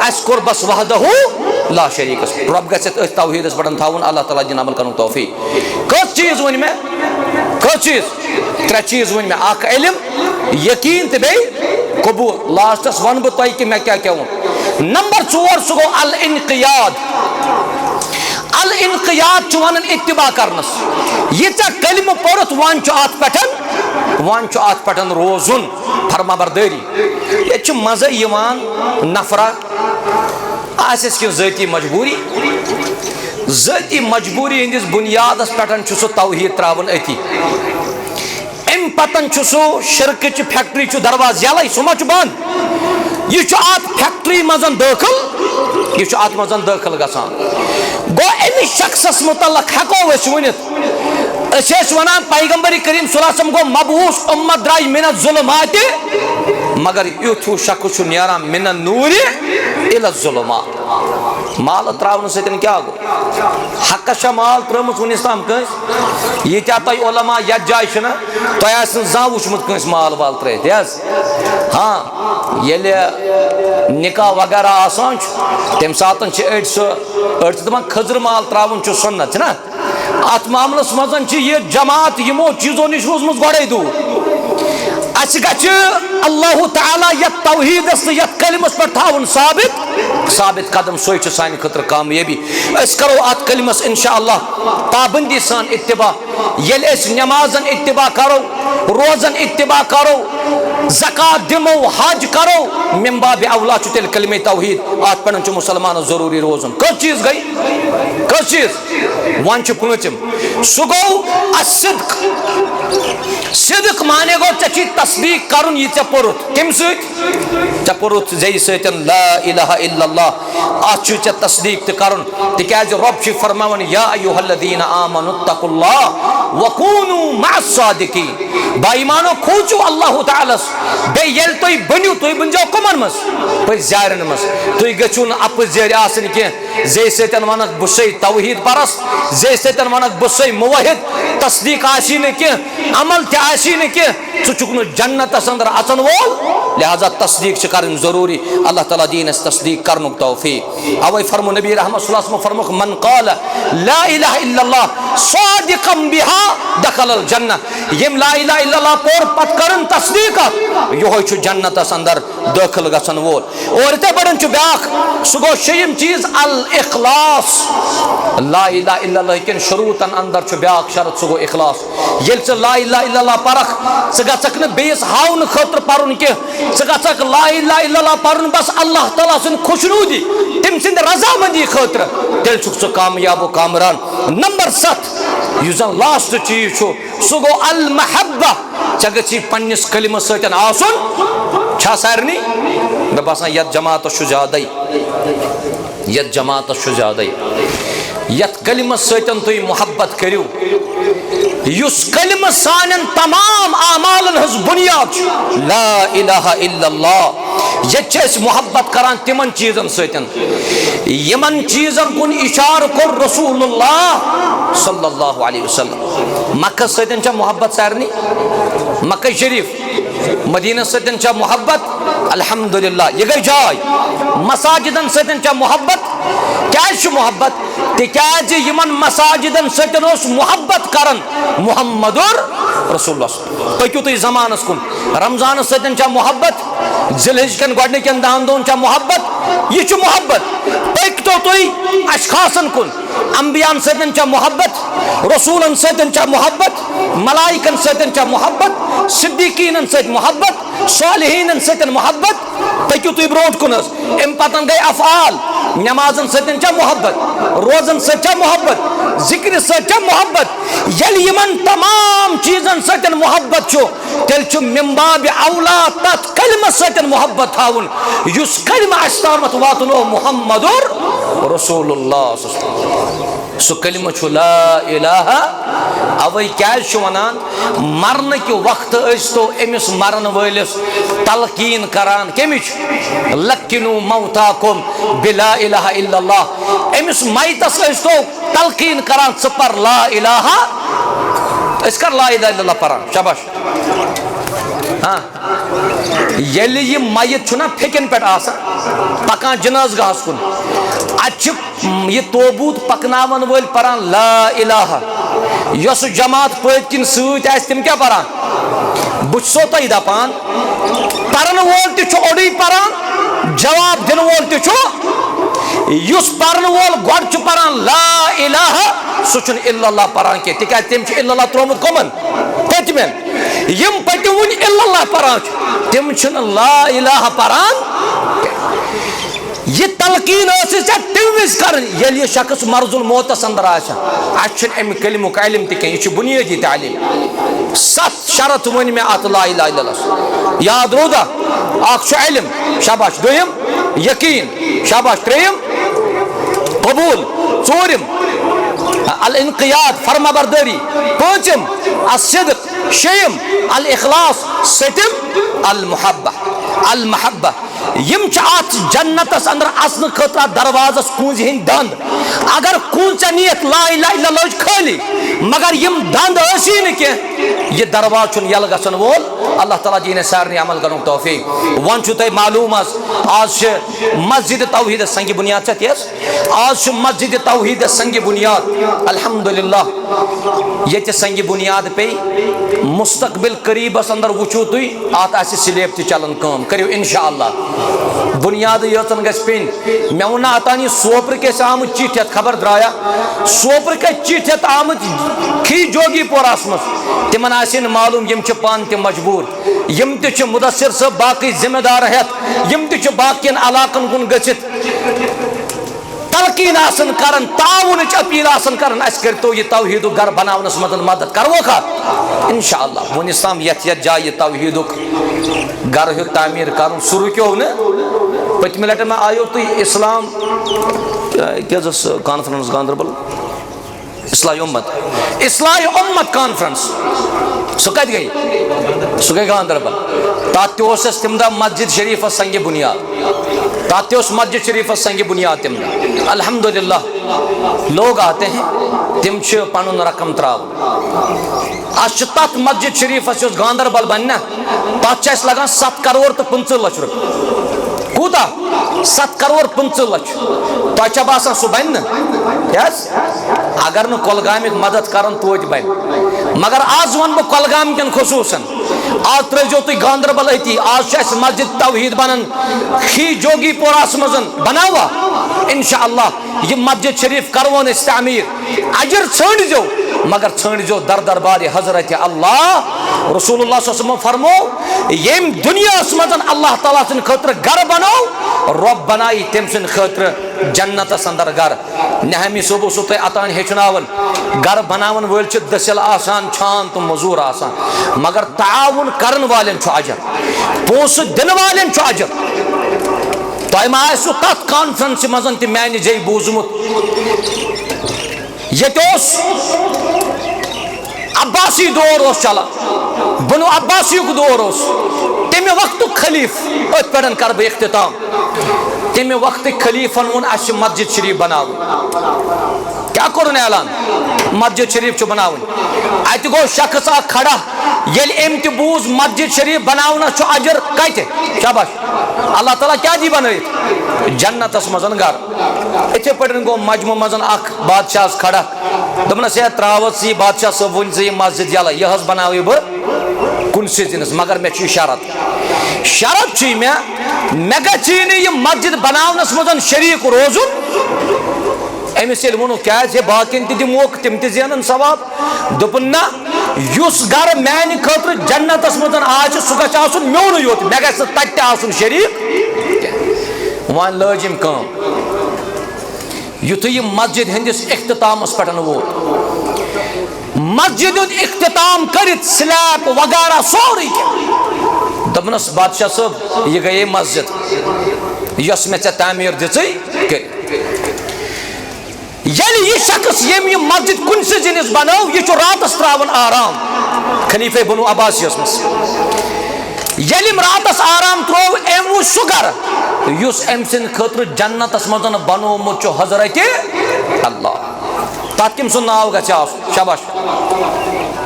اس کور بس وحدہ لا شریک رب گژھت اس توحید اس پڑھن تھاون اللہ تعالیٰ دین عمل کرن توفیق کس چیز ون میں کس چیز ترے چیز ون میں اخ علم یقین تو بی قبول لاسٹس ون بہ تہ کہ میں کیا ون نمبر 4 سو گو الانقیاد الانقیاد چھ ونن اتباع کرنس یہ کلمہ پڑھت وان چھ ات پٹن روزن فرما برداری یہ مزہ یوان نفرہ آسس کی ذاتی مجبوری ہندس بنیادس پٹن چھ سو توحید تراون اتی ام پتن چھ سو شرکچ فیکٹری چھ دروازہ یلے سو ما چھ بند یہ ات فیکٹری مزن داخل گژھان گو امس شخصس متعلق ہیکو اس ونت اس ونان پیغمبر کریم صلی اللہ علیہ وسلم گو مبعوث امت درائی من الظلمات مگر یوتھو شخص نیران من النور الى الظلمات مال تراون سۭتۍ کیا گو حقس مال ترمت ونس تام کنس یہ تہ علماء یت جائے چھنا تہ آسن زان وچھمت کنس مال وال ترٲیِتھ یس ہاں ییٚلہِ نکاح وغیرہ آسان تمہ ساتن أڑۍ چھِ دپان کھٔزٕر مال تراون چھُ سنت چھنا ات معاملس مزن چھ یہ جماعت یمو چیزو نش روزمز گۄڈے دوٗر اس گژھِ اللہ تعالیٰ یت توحیدس یت کلمس پہ تھاون ثابت قدم سوے چھ سانہِ خٲطرٕ کامیٲبی أسۍ کرو ات کلمس انشاءاللہ پابندی سان اتباع ییٚلہِ أسۍ نمازن اتباع کرو روزن اتباع کرو زکات دمو حج کرو من باب اولا چھ تیٚلہِ کلمہ توحید ات پٮ۪ٹھ چھ مسلمانس ضروری روزن کس چیز گئی کس چیز ون چھ پٲنٛژِم سُہ گوٚو الصدق صدق مانے گو ژےٚ تصدیق کرن یہ ژےٚ پوٚرُتھ کمہِ سۭتۍ ژےٚ پوٚرُتھ زیٚیہِ سۭتۍ لا الہ الا اللہ ات چھُ ژےٚ تصدیق تہِ کرُن تِکیازِ رب چھُ فرماوان یا ایھا الذین آمنوا اتقوا اللہ وکونوا مع الصادقین با ایمانو کھوٗژِو اللہ تعالیٰ بیٚیہِ ییٚلہِ تُہۍ بٔنِو تُہۍ بٔنزیو کٕمن منٛز پٔزۍ یارن منٛز تُہۍ گٔژھِو نہٕ اپٕز یٲرۍ آسٕنۍ کینٛہہ زیٚیہِ سۭتۍ ونکھ بہٕ چھُسے توحید پرست زیٚیہِ سۭتۍ ونکھ بہٕ چھُسے موحد تصدیق آسی نہٕ کینٛہہ عمل تہِ آسی نہٕ کینٛہہ ژٕ چھُکھ نہٕ جنتس اندر اژن وول لہذا تصدیق چھ کرن ضروری اللہ تعالیٰ دین اس تصدیق کرنک توفیق اوے فرمو نبی رحمت صلی اللہ علیہ وسلم فرموک من قال لا الہ الا اللہ صادقا بها دخل الجنہ یم لا الہ الا اللہ پور پت کرن تصدیق یہ چھ جنتس اندر داخل گژھن وول اور تے بڑن چھ بیاکھ سہ گو شیم چیز الاخلاص لا الہ الا اللہ کن شروطن اندر چھ بیاکھ شرط سہ گو اخلاص یل ژٕ لا الہ الا اللہ پرکھ ژٕ گژھکھ نہٕ بیٚیِس ہاونہٕ خٲطرٕ پرُن کینٛہہ ژٕ گژھکھ لا الہ الا اللہ پرُن بس اللہ تعالیٰ سٕنٛدِ خوشنودی تٔمۍ سٕنٛدِ رضامندی خٲطرٕ تیٚلہِ چھُکھ ژٕ کامیاب و کامران نمبر 7 یُس زن لاسٹ چیٖز چھُ سُہ گوٚو المحبہ ژےٚ گژھی پننس کلمس سۭتۍ آسُن چھا سارنٕے مےٚ باسان یتھ جماعتس چھُ زیادے یت کلمہ سۭتۍ تُہۍ محبت کٔرِو یُس کلمہ سانٮ۪ن تمام اعمالن ہٕنٛز بُنیاد چھُ لا الہ الا اللہ. ییٚتہِ چھِ أسۍ محبت کران تِمن چیٖزن سۭتۍ یِمن چیٖزن کُن اِشارٕ کوٚر رسول اللہ صلی اللہ علیہ وسلم. مکہ سۭتۍ چھا محبت سارنٕے؟ مکہ شریف مدینہ سۭتۍ چھا محبت؟ الحمدللہ یہ گئی جاے. مساجدن سۭتۍ چھا محبت؟ کیٛازِ چھُ محبت؟ تِکیٛازِ یِمن مساجدن سۭتۍ اوس محبت کران محمد رسول اللہ. پٔکِو تُہۍ زمانس کُن. رمضانس سۭتۍ چھا محبت؟ ذی الحج کٮ۪ن گۄڈنِکٮ۪ن 10 دۄہن چھا محبت؟ یہِ چھُ محبت. پٔکۍتو تُہۍ اشخاصن کُن. انبیاءن سۭتۍ چھا محبت؟ رسولن سۭتۍ چھا محبت؟ ملائکن سۭتۍ چھا محبت؟ صدیقیٖنن سۭتۍ محبت؟ صالحیٖنن سۭتۍ محبت؟ پٔکِو تُہۍ برونٛٹھ کُن حظ. اَمہِ پتہٕ گٔے افعال. نمازن سۭتۍ چھا محبت؟ روزن سۭتۍ چھا محبت؟ ذکر سۭتۍ چھا محبت؟ ییٚلہِ یِمن تمام چیٖزن سۭتۍ محبت چھُ تیٚلہِ چھُ من باب اولا تتھ کلمس سۭتۍ محبت تھاوُن یُس کلمہ اَسہِ تامتھ واتنو محمد رسول اللہ. سُہ کلمہ چھُ لا الہ. اوے کیٛازِ چھُ ونان مرنہٕ کہِ وقتہٕ ٲسۍتو أمِس مرن وٲلِس تلقیٖن کران کمِچ لقنوا موتاکم بلا الہ الا اللہ. أمِس میتس ٲسۍتو تلقیٖن کران ژٕ پر لا الہ. أسۍ کر لا الہ الا اللہ پران؟ شاباش. ہاں ییٚلہِ یہِ میت چھُنہ پھیٚکٮ۪ن پٮ۪ٹھ آسان پکان جناز گاہس کُن اتہِ چھِ یہِ توبوٗت پکناون وٲلۍ پران لا الہ. یۄس جماعت پٔتۍ کِنۍ سۭتۍ آسہِ تِم کیٛاہ پران؟ بہٕ چھُسو تۄہہِ دپان پرن وول تہِ چھُ اوٚڑُے پران جواب دِنہٕ وول تہِ چھُ. یُس پرن وول گۄڈٕ چھُ پران لا الہ سُہ چھُنہٕ الا اللہ پران کینٛہہ تِکیٛازِ تٔمۍ چھُ الا اللہ ترومُت کٕمن؟ پٔتمٮ۪ن. یِم پٔتِم وُنہِ الا اللہ پران چھِ تِم چھِنہٕ لا الہ پران. یہ تلقیٖن ٲسٕس ژےٚ تَمہِ وِزِ کرٕنۍ ییٚلہِ یہِ شخص مرض الموتس اندر آسہِ. اَسہِ چھُنہٕ اَمہِ کلمُک علم تہِ کینٛہہ. یہِ چھُ بُنیٲدی تعلیٖم. 7 شرط ؤنۍ مےٚ اتھ لا الہ الا اللہ. یاد روٗدا؟ اکھ چھُ علم. شاباش. دوٚیِم یقیٖن. شاباش. ترٛیٚیِم قبوٗل. ژوٗرِم الانقیاد فرمابردٲری. پوٗنٛژِم الصدق. شیٚیِم الاخلاص. سٔتِم المحبہ. المحبہ. یِم چھِ اتھ جنتس اندر اژنہٕ خٲطرٕ اتھ دروازس کوٗنٛزِ ہٕنٛدۍ دند. اگر کوٗنٛز ژےٚ نِیَتھ لا الہ الا اللہ چھِ خٲلی مگر یِم دند ٲسی نہٕ کینٛہہ یہِ درواز چھُنہٕ یَلہٕ گژھن وول. اللہ تعالیٰ دِیِن اَسہِ سارنٕے عمل کرنُک توفیٖق. وۄنۍ چھُو تۄہہِ معلوٗم حظ آز چھِ مسجدِ توحیٖدس سنگہِ بُنیاد چھا تی حظ؟ آز چھُ مسجدِ توحیٖدس سنگہِ بُنیاد. الحمدللہ ییٚتہِ سنگہِ بُنیاد پیٚیہِ مستقبل قریٖبس اندر وٕچھِو تُہۍ اتھ آسہِ سلیب تہِ چلان کٲم. کٔرِو انشاء اللہ. بُنیادٕ یٲژن گژھِ پیٚنۍ. مےٚ ووٚن نہ اوٚتانی سوپرٕکۍ ٲسۍ آمٕتۍ چِٹھۍ ہٮ۪تھ خبر درٛایا سوپرٕکۍ ٲسۍ چِٹھۍ ہٮ۪تھ آمٕتۍ کھی جوگی پوراہس منٛز. تِمن آسہِ نہٕ معلوٗم یِم چھِ پانہٕ تہِ مجبوٗر. یِم تہِ چھِ مُدثر صٲب باقٕے ذمہٕ دار ہٮ۪تھ یِم تہِ چھِ باقین علاقن کُن گٔژھِتھ تلقیٖن آسان کران تعاوُنٕچ اپیٖل آسان کران اَسہِ کٔرۍتو یہِ توحیٖدُک گرٕ بناونس منٛز مدد. کروکھ انشاء اللہ. وُنیُس تام یتھ یتھ جایہِ یہِ توحیٖدُک گرٕ ہیوٚت تعمیٖر کرُن سُہ رُکیو نہٕ. پٔتمہِ لٹہِ ما آیو تُہۍ اسلام کیٛاہ حظ ٲس کانفرنس گاندربل اصلاح اُمت کانفرنس. سُہ کتہِ گٔے؟ سُہ گٔے گاندربل. تتھ تہِ اوس اَسہِ تمہِ دۄہ مسجد شریٖفس سنگہِ بُنیاد. تتھ تہِ اوس مسجد شریٖفس سنگہِ بُنیاد تمہِ دۄہ. الحمدللہ لوگ آتے ہیں تِم چھِ پنُن رقم تراوان. اَسہِ چھُ تتھ مسجد شریٖفس یُس گاندربل بنہِ نا تتھ چھِ اَسہِ لگان 7 کرور تہٕ 15 لچھ رۄپیہِ. کوٗتاہ؟ 7 کرور 15 لچھ. تۄہہِ چھا باسان سُہ بنہِ نہٕ؟ کیٛازِ؟ اگر نہٕ کۄلگامِکۍ مدد کرن توتہِ بنہِ. مگر آز ونہٕ بہٕ کۄلگام کٮ۪ن خصوٗصن آز ترٲیزیو تُہۍ گاندربل أتی. آز چھُ اَسہِ مسجد توحیٖد بنان کھی جوگی پوراہس منٛز. بناوا انشاء اللہ. یہِ مسجد شریٖف کرون أسۍ تعمیٖر. اجر ژھٲنڈزیو مگر ژھٲنڈزیو در دربارِ حضرت اللہ. رسول اللہ صلی اللہ علیہ وسلم فرمو ییٚمۍ دُنیاہس منٛز اللہ تعالیٰ سٕنٛدِ خٲطرٕ گرٕ بنوو رۄب بنایہِ تٔمۍ سٕنٛدِ خٲطرٕ جنتس اندر گرٕ. نہمی صٲب اوسوٕ تۄہہِ اوٚتانۍ ہیٚچھناوان گرٕ بناون وٲلۍ چھِ دٔسِل آسان چھان تہٕ موٚزوٗر آسان مگر تعاوُن کرن والٮ۪ن چھُ اجر. پونٛسہٕ دِنہٕ والٮ۪ن چھُ اجر. تۄہہِ ما آسوٕ تتھ کانفرنسہِ منٛز تہِ میانہِ جایہِ بوٗزمُت یتوس عباسی دور اس چلان بنو عباسی کو دور اس تمہ وقت خلیف ات پڑھن کر بہ اختتام تمہ وقت خلیفن ون اس مسجد شریف بناو کیا کرن اعلان مسجد شریف چھ بناو ات گو شخص اخ کھڑا یل ام تہ بوز مسجد شریف بناونا چھ اجر کت شاباش اللہ تعالیٰ کیا دی بنائیت جنت مزن گھر اتھے پڑھن گو مجموع مزن اخ بادشاہ کھڑا دپنس ہے تراوت سی بادشاہ صاحب ون سی مسجد یلا یہ بناوی بہ کن سنس مگر مے چھ شرط چھ مے گژھی یہ مسجد بناونس مزن شریک روزن امس یل ونو کیا باقین تہ دموک تم تہ زینن ثواب دپن نا یس گھر میانہ خاطر جنتس مزن آج سہ گژھِ آسن میون یوت مے گژھِ تتہِ آسن شریک وان لٲجم کٲم یُتھُے یہ مسجد ہندس اختتامس پٮ۪ٹھ ووت مسجد ہُنٛد اختتام کٔرِتھ سلیب وغیرہ سورُے کینٛہہ دوٚپنس بادشاہ صٲب یہ گٔیے مسجد یۄس مےٚ ژےٚ تعمیٖر دِژٕے کٔرِتھ ییٚلہِ یہِ شخص ییٚمۍ یہِ مسجد کُنسٕے زٔنِس بنٲو یہِ چھُ راتس ترٛاوان آرام خلیفہ بنو عباسیس منٛز ییٚلہِ أمۍ راتس آرام ترٛوو أمۍ وُچھ سُہ گرٕ یُس أمۍ سٕنٛدِ خٲطرٕ جنتس منٛز بنومُت چھُ حضرتِ اللہ تتھ کٔمۍ سُنٛد ناو گژھِ آسُن شاباش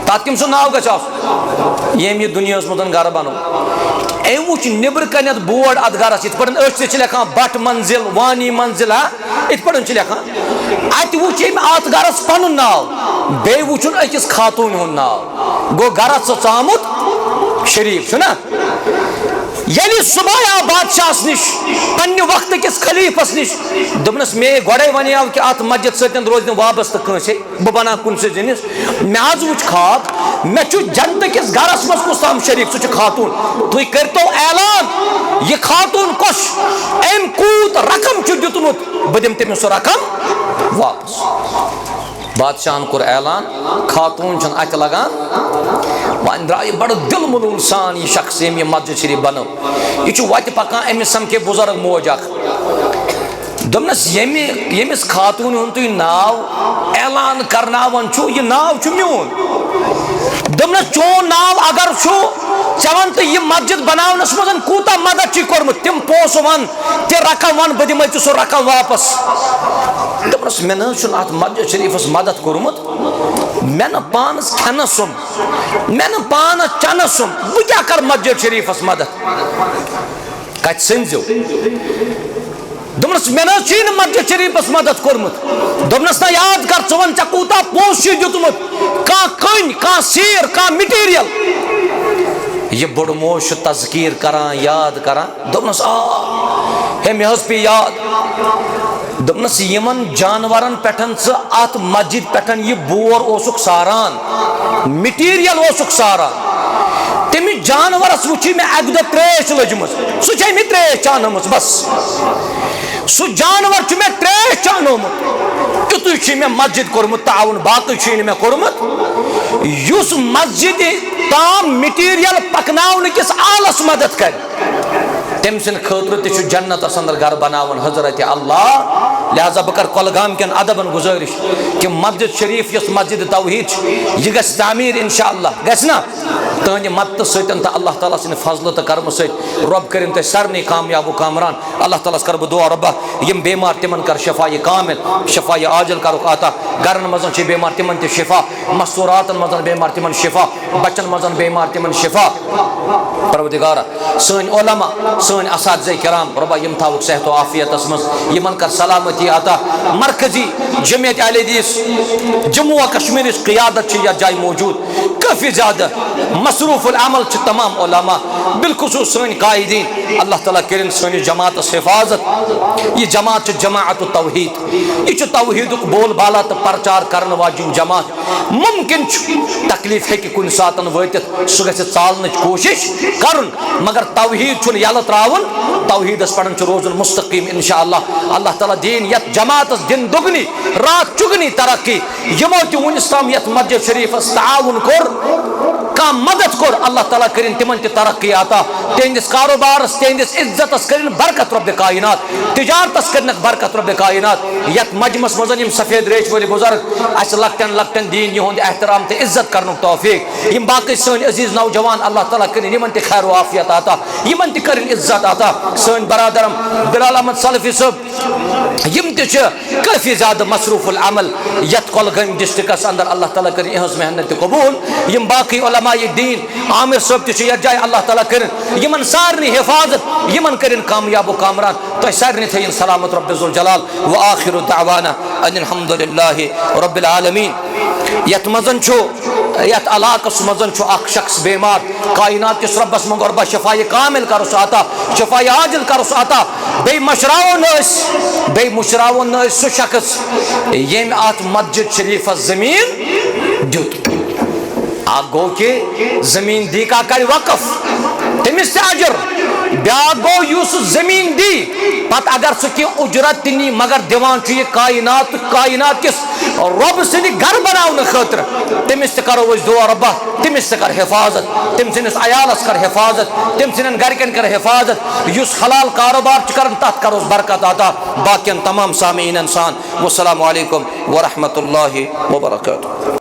تتھ کٔمۍ سُنٛد ناو گژھِ آسُن ییٚمۍ یہِ دُنیاہس منٛز گرٕ بنوو أمۍ وُچھ نیٚبرٕ کَنٮ۪تھ بورڈ اتھ گرس یِتھ پٲٹھۍ أسۍ تہِ چھِ لیکھان بٹ منزل وانی منزل ہا یِتھ پٲٹھۍ چھِ لیکھان اتہِ وُچھ أمۍ اتھ گرس پنُن ناو بیٚیہِ وُچھُن أکِس خاتوٗنہِ ہُنٛد ناو گوٚو گرس ژٕ ژامُت شریف چھُنا ییٚلہِ صبح آو بادشاہس نِش پننہِ وقتہٕ کِس خلیفس نِش دوٚپنس مے گۄڈے وَنیو کہِ اتھ مسجد سۭتۍ روزِ نہٕ وابستہٕ کٲنٛسے بہٕ بناو کُنسٕے زٔنِس مےٚ حظ وُچھ خواب مےٚ چھُ جنتہٕ کِس گرس منٛز کُس تام شریٖک سُہ چھُ خاتوٗن تُہۍ کٔرۍتو اعلان یہِ خاتوٗن کۄس أمۍ کوٗت رقم چھُ دیُتمُت بہٕ دِمہٕ تٔمِس سُہ رقم واپس بادشاہن کوٚر اعلان خاتوٗن چھُنہٕ اتھِ لگان وۄنۍ درٛاو یہِ بڑٕ دل ملوٗل سان یہِ شخص ییٚمۍ یہِ مسجد شریٖف بنٲو یہِ چھُ وتہِ پکان أمِس سمکھے بُزرگ موج اکھ دوٚپنس ییٚمِس خاتوٗنہِ ہُنٛد تُہۍ ناو اعلان کرناوان چھُو یہِ ناو چھُ میون دوٚپنس چون ناو اگر چھُ ژےٚ وَن تہٕ یہِ مسجد بناونس منٛز کوٗتاہ مدد چھُے کوٚرمُت تِم پونٛسہٕ ون تہِ رقم ون بہٕ دِمے ژےٚ سُہ رقم واپس دوٚپنس مےٚ نہ حظ چھُنہٕ اتھ مسجد شریٖفس مدد کوٚرمُت مےٚ نہٕ پانس کھٮ۪نس سُم مےٚ نہٕ پانس چنس سُم بہٕ کیٛاہ کرٕ مسجد شریٖفس مدد کتہِ سٔنزِو دوٚپنس مےٚ نہ حظ چھُے نہٕ مسجد شریٖفس مدد کوٚرمُت دوٚپنس نہ یاد کر ژٕ ون ژےٚ کوٗتاہ پونٛسہٕ چھُے دیُتمُت کانٛہہ کٔنۍ کانٛہہ سیٖر کانٛہہ مِٹیٖریل یہِ بوٚڑ موج چھُ تذکیٖر کران یاد کران دوٚپنس آ ہے مےٚ حظ پیٚیہِ یاد دوٚپنس یِمن جانورن پٮ۪ٹھ ژٕ اتھ مسجد پٮ۪ٹھ یہِ بور اوسُکھ ساران مِٹیٖریل اوسُکھ ساران تٔمِس جانورس وٕچھے مےٚ اکہِ دۄہ ترٛیش لٔجمٕژ سُہ چھے مےٚ ترٛیش چانٲومٕژ بس سُہ جانور چھُ مےٚ ترٛیش چانومُت تیُتُے چھُے مےٚ مسجد کوٚرمُت تعاوُن باقٕے چھُے نہٕ مےٚ کوٚرمُت یُس مسجد تام مِٹیٖریل پکناونہٕ کِس آلس مدد کرِ تٔمۍ سٕنٛدِ خٲطرٕ تہِ چھُ جنتس انٛدر گرٕ بناوُن حضرتِ اللہ لہذا بہٕ کرٕ کۄلگام کٮ۪ن ادبن گُزٲرِش کہِ مسجد شریٖف یۄس مسجد توحیٖد چھِ یہِ گژھِ تعمیٖر انشاء اللہ گژھِ نا تہنٛدِ مدتہٕ سۭتۍ تہٕ اللہ تعالیٰ سٕنٛدِ فضلہٕ تہٕ کرمہٕ سۭتۍ رۄب کٔرِنۍ تۄہہِ سارنٕے کامیاب و کامران اللہ تعالیٰ ہس کرٕ بہٕ دعا رۄبا یِم بیمار تِمن کر شفا یہِ کامل شفا یہِ عاجل کرُکھ عطا گرن منٛز چھِ بیمار تِمن تہِ شفا مستوٗراتن منٛز بیمار تِمن شفا بچن منٛز بیمار تِمن شفا پروردگارا سٲنۍ علما سٲنۍ اساتذہ کرام رۄبا یِم تھاوُکھ صحت و عافیتس منٛز یِمن کر سلامتی عطا مرکزی جمعیت اہل حدیث جموں و کشمیرٕچ قیادت چھِ یتھ جایہِ موجوٗد کٲفی زیادٕ مصروف العمل چھِ تمام علما بالخصوٗص سٲنۍ قائدین اللہ تعالیٰ کٔرِنۍ سٲنِس جماعتس حفاظت یہِ جماعت چھِ جماعت توحیٖد یہِ چھُ توحیٖدُک بول بالا تہٕ پرچار کرن واجیٚنۍ جماعت ممکن چھُ تکلیٖف ہیٚکہِ کُنہِ ساتہٕ وٲتِتھ سُہ گژھِ ژالنٕچ کوٗشش کرُن مگر توحیٖد چھُنہٕ یلہٕ تراوُن توحیٖدس پٮ۪ٹھ چھُ روزُن مستقیٖم انشاء اللہ اللہ تعالیٰ دِیِنۍ یتھ جماعتس دِن دُگنی رات چُگنی ترقی یِمو تہِ وُنیُس تام یتھ مسجد شریٖفس تعاوُن کوٚر کانٛہہ مدد کور اللہ تعالیٰ کرن تمن تہ ترقی عطا تہندس کاروبارس تہندس عزتس کرن برکت رب کائنات تجارتس کرنک برکت رب کائنات یت مجمس مزن یم سفید ریش ولی بزرگ اس لکٹن لکٹن دین یہند احترام تہ عزت کرنک توفیق یم باقی سن عزیز نوجوان اللہ تعالیٰ کرن یمن تہ خیر و عافیت عطا یمن تہ کرن عزت عطا سن برادرم بلال احمد سلفی صاحب یم تہ چھ کافی زیادہ مصروف العمل یت کولگام ڈسٹرکس اندر اللہ تعالیٰ کرن اہز محنت قبول یم باقی علماء دین عامر صاحب تہ چھ یت جائے اللہ تعالیٰ کرن یمن سارنی حفاظت یمن کرن کامیاب و کامران تو سارنی تھین سلامت رب ذوالجلال و آخر دعوانا ان الحمد للہ رب العالمین یت مزن چھو یت علاقس مزن چھو اخ شخص بیمار کائنات کس ربس منگربہ شفای کامل کرس عطا شفای عاجل کرس عطا بے مشراون نس سو شخص یم ات مسجد شریف زمین دیت گو کہ زمین دی کا کر وقف تمس تہ اجر بیاا گو یس زمین دی پتہ اگر سہ کی اجرت تنی مگر دیوان یہ کائنات کس رب سند گھر بناؤن خاطر تمس تہ کرو اس دعا ربا تمس تہ کر حفاظت تم سندس عیالس کر حفاظت تم سندن گرکن کر حفاظت یس حلال کاروبار کرن تت کروس برکت عطا باقین تمام سامعین انسان والسلام علیکم ورحمۃ اللہ وبرکاتہ.